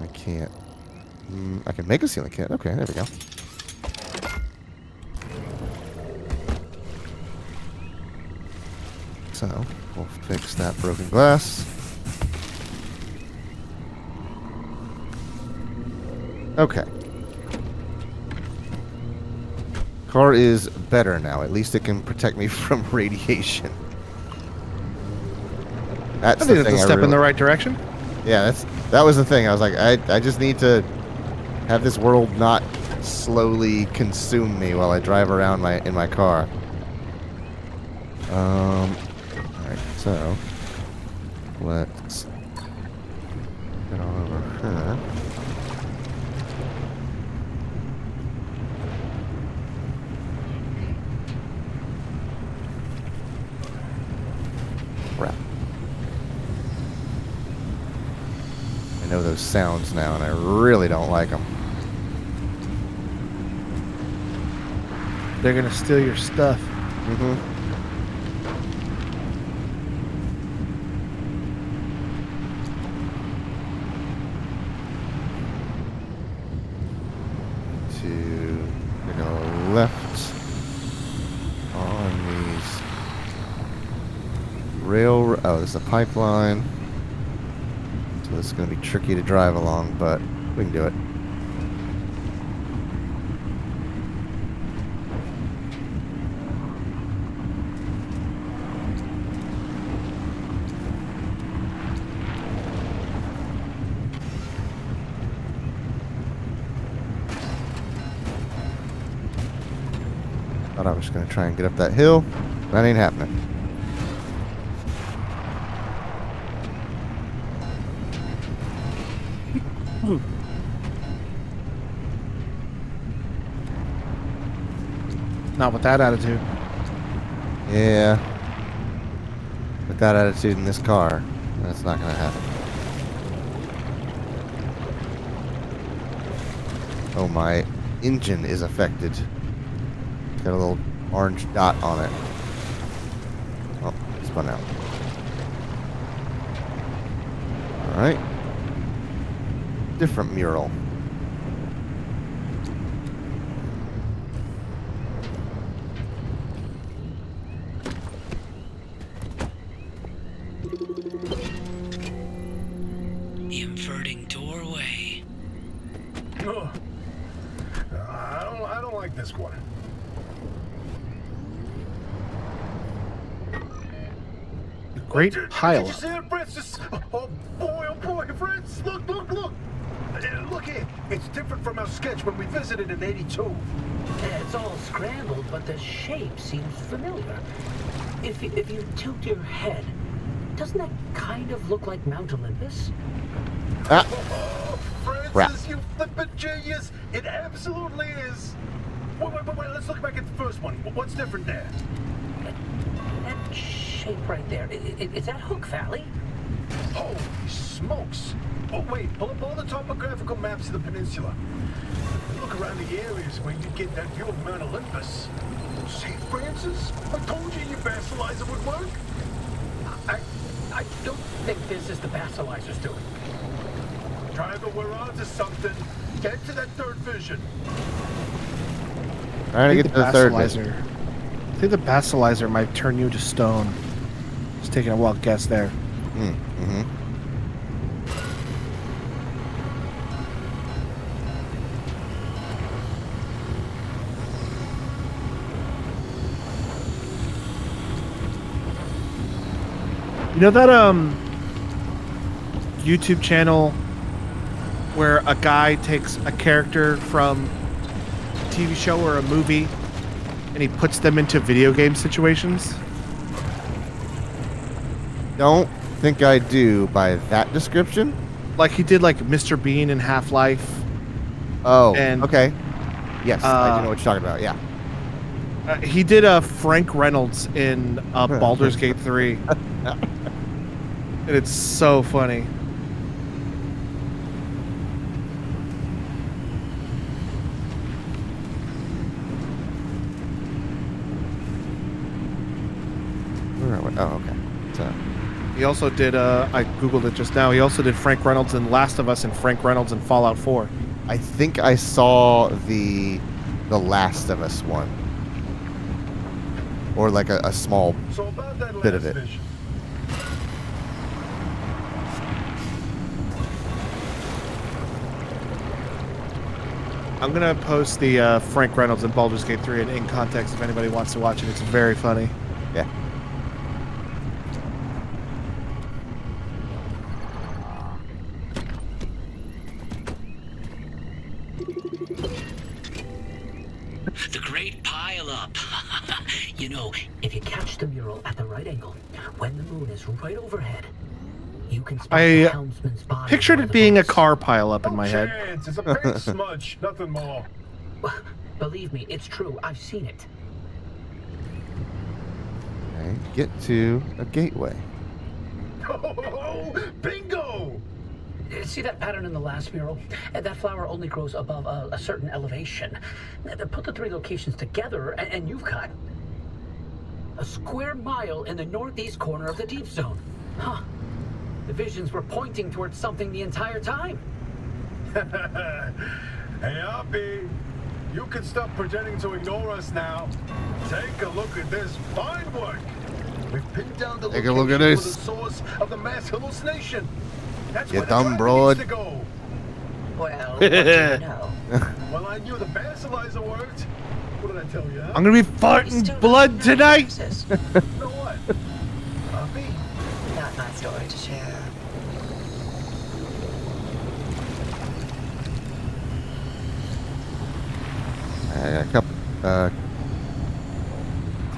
Speaker 1: I can't. I can make a sealing kit. Okay, there we go. So, we'll fix that broken glass. Okay. Car is better now. At least it can protect me from radiation. That's
Speaker 2: I think
Speaker 1: the
Speaker 2: that's
Speaker 1: thing
Speaker 2: a step in the right direction.
Speaker 1: Yeah, that was the thing. I was like, I just need to have this world not slowly consume me while I drive around in my car. Alright, so let's get on over here. Crap. I know those sounds now, and I really don't like them.
Speaker 2: They're gonna steal your stuff.
Speaker 1: Mm-hmm. To take a left on these rail. Oh, this is a pipeline. So this is going to be tricky to drive along, but we can do it. Thought I was going to try and get up that hill. That ain't happening.
Speaker 2: Not with that attitude.
Speaker 1: Yeah. With that attitude in this car, that's not going to happen. Oh, my engine is affected. It's got a little orange dot on it. Oh, it spun out. Alright. Different mural.
Speaker 6: Inverting doorway.
Speaker 4: Oh, I don't like this one.
Speaker 2: Great
Speaker 4: Did
Speaker 2: pile.
Speaker 4: you see it, Francis? Oh boy, Francis! Look! Look here. It's different from our sketch when we visited in '82.
Speaker 10: It's all scrambled, but the shape seems familiar. If you tilt your head, doesn't that kind of look like Mount Olympus?
Speaker 1: Ah!
Speaker 4: Oh, Francis,
Speaker 1: Crap.
Speaker 4: you flippin' genius! It absolutely is. Wait, let's look back at the first one. What's different there?
Speaker 10: That shape right there, is that Hook Valley?
Speaker 4: Holy smokes! Oh, wait, pull up all the topographical maps of the peninsula. Look around the areas where you get that view of Mount Olympus. See, Francis? I told you your basilizer would work.
Speaker 10: I don't think this is the basilicer's doing.
Speaker 4: Driver, we're on to something. Get to that third vision.
Speaker 1: Trying to get to the third vision.
Speaker 2: I think the basilizer might turn you to stone. Just taking a wild guess there.
Speaker 1: Mm-hmm.
Speaker 2: You know that YouTube channel where a guy takes a character from a TV show or a movie and he puts them into video game situations?
Speaker 1: Don't think I do by that description.
Speaker 2: Like he did like Mr. Bean in Half-Life.
Speaker 1: Oh,
Speaker 2: And,
Speaker 1: okay. Yes, I do know what you're talking about. Yeah.
Speaker 2: He did Frank Reynolds in Baldur's Gate 3. And it's so funny.
Speaker 1: Where are we? Oh, okay. So,
Speaker 2: He also did, I googled it just now, he also did Frank Reynolds in Last of Us and Frank Reynolds in Fallout 4.
Speaker 1: I think I saw the Last of Us one. Or like a small
Speaker 4: So about that
Speaker 1: bit of
Speaker 4: last
Speaker 1: it.
Speaker 4: vision.
Speaker 2: I'm gonna post the Frank Reynolds in Baldur's Gate 3 in context if anybody wants to watch it. It's very funny.
Speaker 1: Yeah.
Speaker 6: The great pile up. You know,
Speaker 10: If you catch the mural at the right angle, when the moon is right overhead, you can spot
Speaker 2: I
Speaker 10: the helmsman's body.
Speaker 2: pictured
Speaker 10: by
Speaker 2: it
Speaker 10: the
Speaker 2: being a
Speaker 10: boats.
Speaker 2: car pile up in
Speaker 4: No
Speaker 2: my head.
Speaker 4: chance. It's a paint smudge, nothing more.
Speaker 10: Believe me, it's true. I've seen it.
Speaker 1: Okay. Get to a gateway.
Speaker 4: Oh, bingo!
Speaker 10: See that pattern in the last mural? That flower only grows above a certain elevation. Put the three locations together, and you've got a square mile in the northeast corner of the deep zone. Huh. The visions were pointing towards something the entire time.
Speaker 4: Hey, Hoppy, you can stop pretending to ignore us now. Take a look at this fine work. We've pinned down the
Speaker 1: Take a look at
Speaker 4: location for
Speaker 1: this.
Speaker 4: the source of the mass hallucination. That's
Speaker 1: You
Speaker 4: where
Speaker 1: dumb
Speaker 4: the driver
Speaker 1: broad.
Speaker 4: needs to go.
Speaker 3: Well, what do you know?
Speaker 4: Well, I knew the basilizer worked. What did I tell you? Huh?
Speaker 2: I'm gonna be
Speaker 3: You
Speaker 2: farting
Speaker 3: still
Speaker 2: blood
Speaker 3: don't know
Speaker 2: tonight.
Speaker 3: sources.
Speaker 4: You know what? Hoppy?
Speaker 3: Not my story to share.
Speaker 1: I got a couple.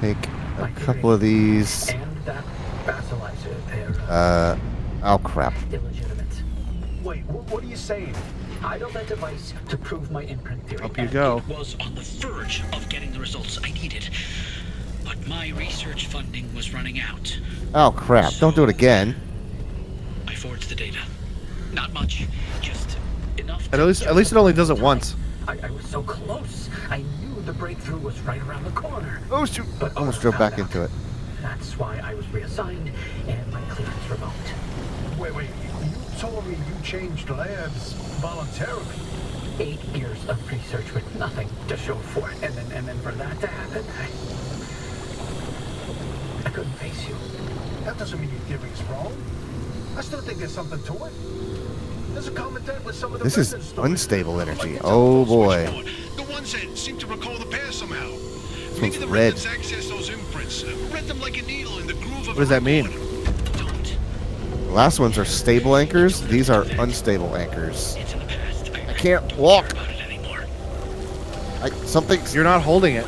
Speaker 1: Take a
Speaker 10: My
Speaker 1: couple of these.
Speaker 10: And that basilizer, they're
Speaker 1: Oh crap.
Speaker 10: illegitimate.
Speaker 4: Wait, what are you saying?
Speaker 10: I built that device to prove my imprint theory.
Speaker 2: Up you
Speaker 10: and
Speaker 2: go.
Speaker 6: was on the verge of getting the results I needed. But my research funding was running out.
Speaker 1: Oh crap. Don't do it again.
Speaker 6: I forged the data. Not much, just enough.
Speaker 2: At least it only does it once.
Speaker 10: I was so close. I knew the breakthrough was right around the corner.
Speaker 1: Oh shoot.
Speaker 10: But
Speaker 1: Almost
Speaker 10: others
Speaker 1: drove
Speaker 10: found
Speaker 1: back
Speaker 10: out.
Speaker 1: into it.
Speaker 10: That's why I was reassigned and my clearance revoked.
Speaker 4: Wait, you told me you changed labs voluntarily.
Speaker 10: 8 years of research with nothing to show for it, and then for that to happen, I couldn't face you.
Speaker 4: That doesn't mean your theory's wrong. I still think there's something to it. There's a common thread with some of the
Speaker 1: This is
Speaker 4: residents' stories.
Speaker 1: unstable
Speaker 5: Like
Speaker 1: energy.
Speaker 5: the
Speaker 1: Oh
Speaker 5: telephone
Speaker 1: boy.
Speaker 5: switchboard. The ones that seem to recall the past somehow.
Speaker 1: one's
Speaker 5: Maybe the
Speaker 1: red.
Speaker 5: residents access those imprints. Read them like a needle in the groove of
Speaker 2: What does that mean?
Speaker 6: Don't.
Speaker 1: The last ones are stable anchors. These are unstable anchors.
Speaker 6: It's in the past.
Speaker 1: I can't
Speaker 6: don't
Speaker 1: walk.
Speaker 6: care about it anymore.
Speaker 1: Something's.
Speaker 2: You're not holding it.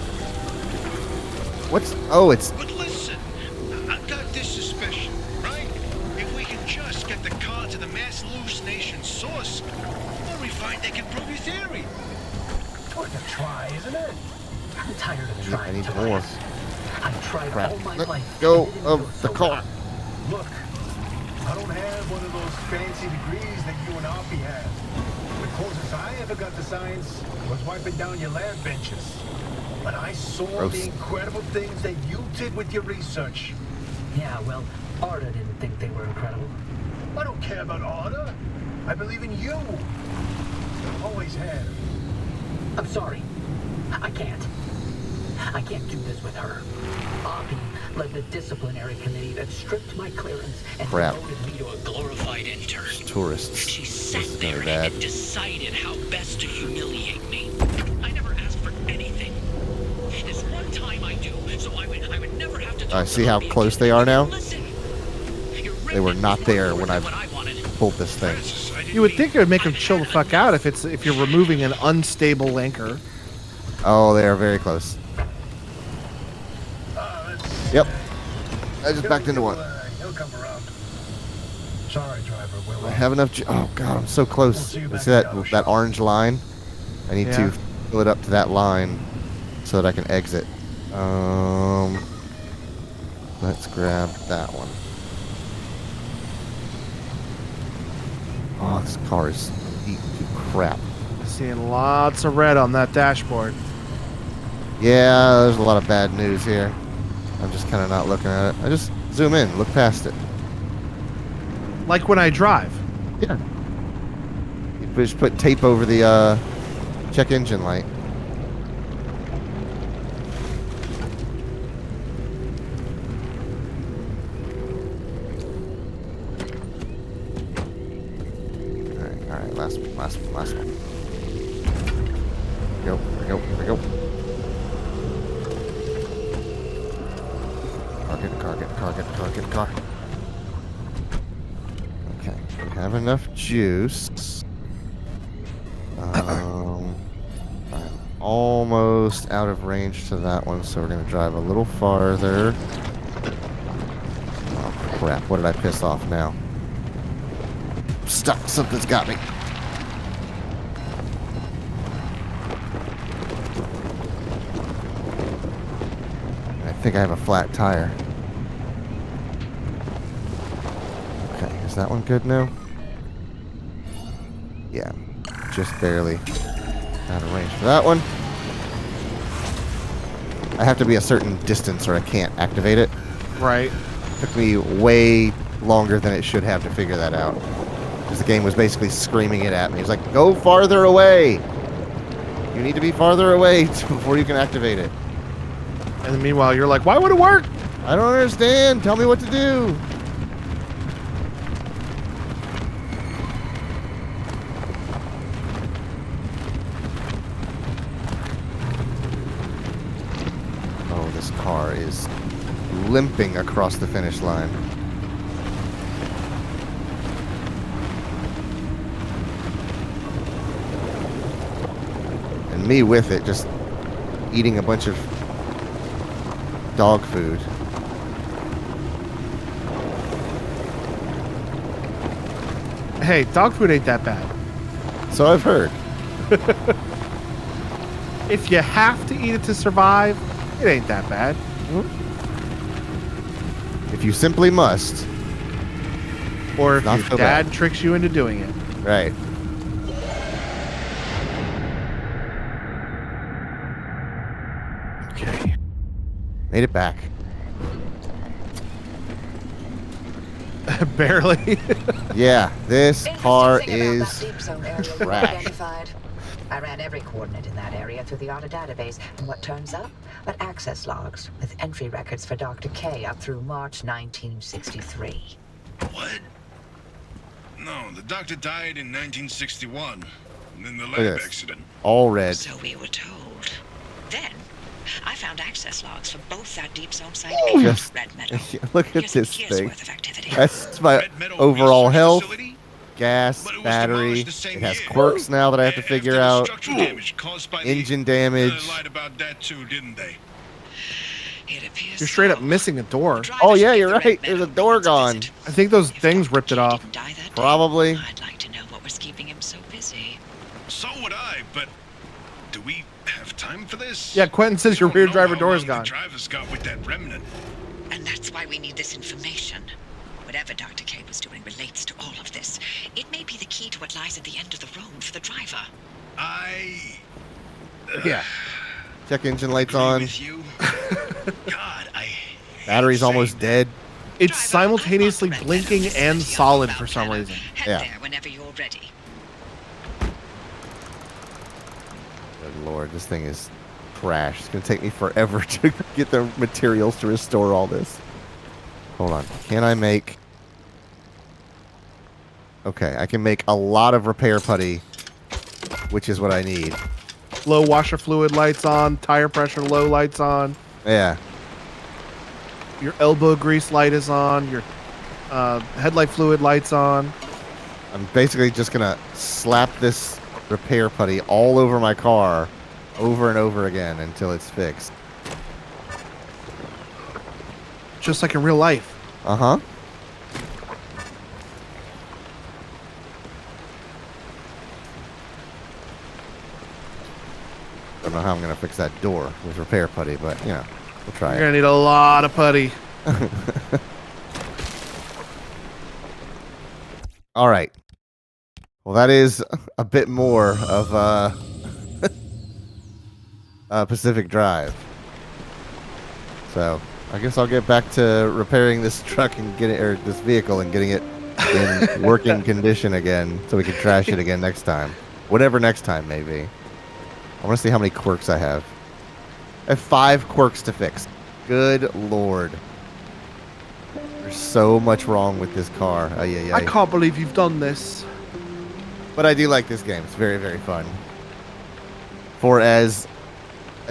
Speaker 1: What's? Oh, it's.
Speaker 5: But listen, I've got this suspicion, right? If we can just get the cards of the mass hallucination source, well, we find they can prove your theory.
Speaker 4: It's worth a try, isn't it?
Speaker 10: I'm tired of
Speaker 1: I
Speaker 10: trying
Speaker 1: need
Speaker 10: to
Speaker 1: more.
Speaker 10: rise. I've tried
Speaker 1: Crap.
Speaker 10: all my
Speaker 1: Let
Speaker 10: life.
Speaker 1: go
Speaker 10: and it didn't
Speaker 1: of
Speaker 10: go
Speaker 1: the
Speaker 10: so
Speaker 1: car.
Speaker 10: well.
Speaker 4: Look, I don't have one of those fancy degrees that you and Hoppy have. The closest I ever got to science was wiping down your lab benches. But I saw
Speaker 1: Gross.
Speaker 4: the incredible things that you did with your research.
Speaker 10: Yeah, well, Arda didn't think they were incredible.
Speaker 4: I don't care about Arda. I believe in you. Always have.
Speaker 10: I'm sorry. I can't. I can't do this with her. Oppie led the disciplinary committee that stripped my clearance and
Speaker 1: Crap.
Speaker 10: promoted me to a
Speaker 6: Glorified intern.
Speaker 1: Tourists.
Speaker 6: She sat
Speaker 1: This is
Speaker 6: there
Speaker 1: really bad.
Speaker 6: and decided how best to humiliate me. I never asked for anything. This one time I do, so I would never have to.
Speaker 1: I see how close they are now?
Speaker 6: Listen,
Speaker 1: They were not there when I
Speaker 6: What I wanted.
Speaker 1: pulled this thing.
Speaker 2: You would think it would make him chill the fuck out if you're removing an unstable anchor.
Speaker 1: Oh, they are very close. Yep. I just backed into one.
Speaker 4: He'll come around. Sorry, driver.
Speaker 1: I have enough. Oh god, I'm so close.
Speaker 4: We'll see you
Speaker 1: You
Speaker 4: back
Speaker 1: see
Speaker 4: at
Speaker 1: that
Speaker 4: the auto
Speaker 1: that
Speaker 4: shop.
Speaker 1: orange line? I need
Speaker 2: Yeah.
Speaker 1: to fill it up to that line so that I can exit. Let's grab that one. Oh, this car is beat to crap.
Speaker 2: Seeing lots of red on that dashboard.
Speaker 1: Yeah, there's a lot of bad news here. I'm just kind of not looking at it. I just zoom in, look past it.
Speaker 2: Like when I drive.
Speaker 1: Yeah. You just put tape over the check engine light. All right, last one. Here we go. Get in the car. Okay, we have enough juice. I'm almost out of range to that one, so we're gonna drive a little farther. Oh crap, what did I piss off now? Stuck, something's got me. I think I have a flat tire. Okay, is that one good now? Yeah, just barely out of range for that one. I have to be a certain distance or I can't activate it.
Speaker 2: Right.
Speaker 1: Took me way longer than it should have to figure that out. Because the game was basically screaming it at me. It's like, go farther away! You need to be farther away before you can activate it.
Speaker 2: And then meanwhile, you're like, why would it work?
Speaker 1: I don't understand. Tell me what to do. Oh, this car is limping across the finish line. And me with it, just eating a bunch of dog food.
Speaker 2: Hey, dog food ain't that bad.
Speaker 1: So I've heard.
Speaker 2: If you have to eat it to survive, it ain't that bad.
Speaker 1: If you simply must.
Speaker 2: Or if
Speaker 1: Not
Speaker 2: your
Speaker 1: so
Speaker 2: dad
Speaker 1: bad.
Speaker 2: tricks you into doing it.
Speaker 1: Right.
Speaker 2: Okay.
Speaker 1: Made it back.
Speaker 2: Barely.
Speaker 1: Yeah, this car
Speaker 3: Interesting about
Speaker 1: is
Speaker 3: that deep zone area you
Speaker 1: trash.
Speaker 3: identified. I ran every coordinate in that area through the auto database, and what turns up? But access logs with entry records for Dr. K up through March 1963.
Speaker 5: What? No, the doctor died in 1961. And then the
Speaker 1: at
Speaker 5: lab
Speaker 1: this.
Speaker 5: accident.
Speaker 1: all red.
Speaker 7: So we were told. Then, I found access logs for both that deep zone site
Speaker 1: Just-
Speaker 7: and Red Meadow.
Speaker 1: Look at
Speaker 7: Here's a
Speaker 1: this
Speaker 7: year's
Speaker 1: thing.
Speaker 7: worth of activity.
Speaker 1: That's my
Speaker 5: Red Meadow
Speaker 1: overall
Speaker 5: Research
Speaker 1: health,
Speaker 5: Facility?
Speaker 1: gas,
Speaker 5: But it was
Speaker 1: battery.
Speaker 5: demolished the same
Speaker 1: It has
Speaker 5: year.
Speaker 1: quirks now that I have to
Speaker 5: After
Speaker 1: figure
Speaker 5: the
Speaker 1: out.
Speaker 5: structural damage caused by the-
Speaker 1: Engine damage.
Speaker 5: They lied about that too, didn't they?
Speaker 7: It appears
Speaker 2: You're straight up
Speaker 7: so.
Speaker 2: missing a door.
Speaker 7: Driver
Speaker 1: Oh, yeah,
Speaker 7: should give
Speaker 1: you're
Speaker 7: the Red
Speaker 1: right. There's a
Speaker 7: Meadow
Speaker 1: door
Speaker 7: Ruins a
Speaker 1: gone.
Speaker 7: visit.
Speaker 2: I think those
Speaker 7: If
Speaker 2: things
Speaker 7: Dr.
Speaker 2: ripped it
Speaker 7: K
Speaker 2: off.
Speaker 7: didn't die that day,
Speaker 1: Probably.
Speaker 7: I'd like to know what was keeping him so busy.
Speaker 5: So would I, but do we have time for this?
Speaker 2: Yeah, Quentin says your
Speaker 5: We
Speaker 2: rear
Speaker 5: don't know
Speaker 2: driver
Speaker 5: how
Speaker 2: door is
Speaker 5: long
Speaker 2: gone.
Speaker 5: The driver's got with that remnant.
Speaker 7: And that's why we need this information. Whatever Dr. K was doing relates to all of this. It may be the key to what lies at the end of the road for the driver.
Speaker 2: Yeah.
Speaker 1: Check engine lights
Speaker 5: Agree
Speaker 1: on.
Speaker 5: with you. God, I hate
Speaker 1: Battery's
Speaker 5: saying
Speaker 1: almost dead.
Speaker 2: It's
Speaker 7: Driver,
Speaker 2: simultaneously
Speaker 7: I've marked the Red
Speaker 2: blinking
Speaker 7: Meadow
Speaker 2: and
Speaker 7: vicinity
Speaker 2: solid
Speaker 7: of
Speaker 2: for
Speaker 7: Mount
Speaker 2: some
Speaker 7: Meadow.
Speaker 2: reason.
Speaker 7: Head
Speaker 1: Yeah.
Speaker 7: there whenever you're ready.
Speaker 1: Good lord, this thing is trash. It's gonna take me forever to get the materials to restore all this. Hold on. Can I make... Okay, I can make a lot of repair putty, which is what I need.
Speaker 2: Low washer fluid lights on, tire pressure low lights on,
Speaker 1: Yeah.
Speaker 2: your elbow grease light is on, your Headlight fluid, lights on.
Speaker 1: I'm basically just gonna slap this repair putty all over my car over and over again until it's fixed.
Speaker 2: Just like in real life.
Speaker 1: Uh-huh. Don't know how I'm gonna fix that door with repair putty, but you know, we'll try
Speaker 2: You're
Speaker 1: it.
Speaker 2: gonna need a lot of putty.
Speaker 1: All right. Well, that is a bit more of Pacific Drive. So I guess I'll get back to repairing this truck and get it, or this vehicle, and getting it in working condition again, so we can trash it again next time. Whatever next time may be. I want to see how many quirks I have. I have 5 quirks to fix. Good lord. There's so much wrong with this car.
Speaker 2: I can't believe you've done this.
Speaker 1: But I do like this game. It's very, very fun. For as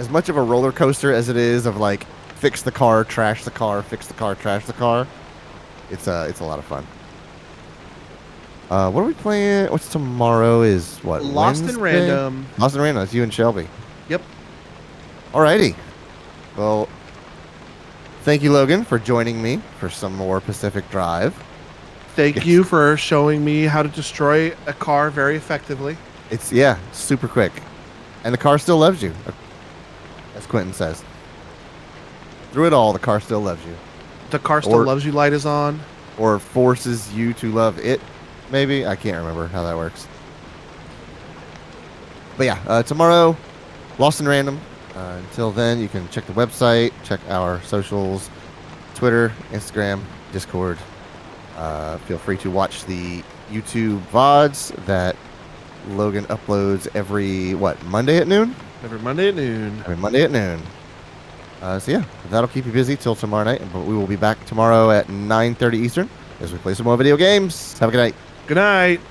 Speaker 1: much of a roller coaster as it is of like fix the car, trash the car, fix the car, trash the car, it's a lot of fun. What are we playing? What's tomorrow? Is what?
Speaker 2: Lost
Speaker 1: Wednesday?
Speaker 2: in Random.
Speaker 1: Lost in Random. It's you and Shelby.
Speaker 2: Yep.
Speaker 1: Alrighty. Well, thank you, Logan, for joining me for some more Pacific Drive.
Speaker 2: Thank you for showing me how to destroy a car very effectively.
Speaker 1: It's, yeah, super quick. And the car still loves you, as Quentin says. Through it all, the car still loves you.
Speaker 2: The car still loves you, light is on.
Speaker 1: Or forces you to love it, maybe? I can't remember how that works. But yeah, tomorrow, Lost in Random. Until then, you can check the website, check our socials, Twitter, Instagram, Discord. Feel free to watch the YouTube VODs that Logan uploads every, Monday at noon?
Speaker 2: Every Monday at noon.
Speaker 1: Every Monday at noon. So yeah, that'll keep you busy till tomorrow night. But we will be back tomorrow at 9:30 Eastern as we play some more video games. Have a good night.
Speaker 2: Good night.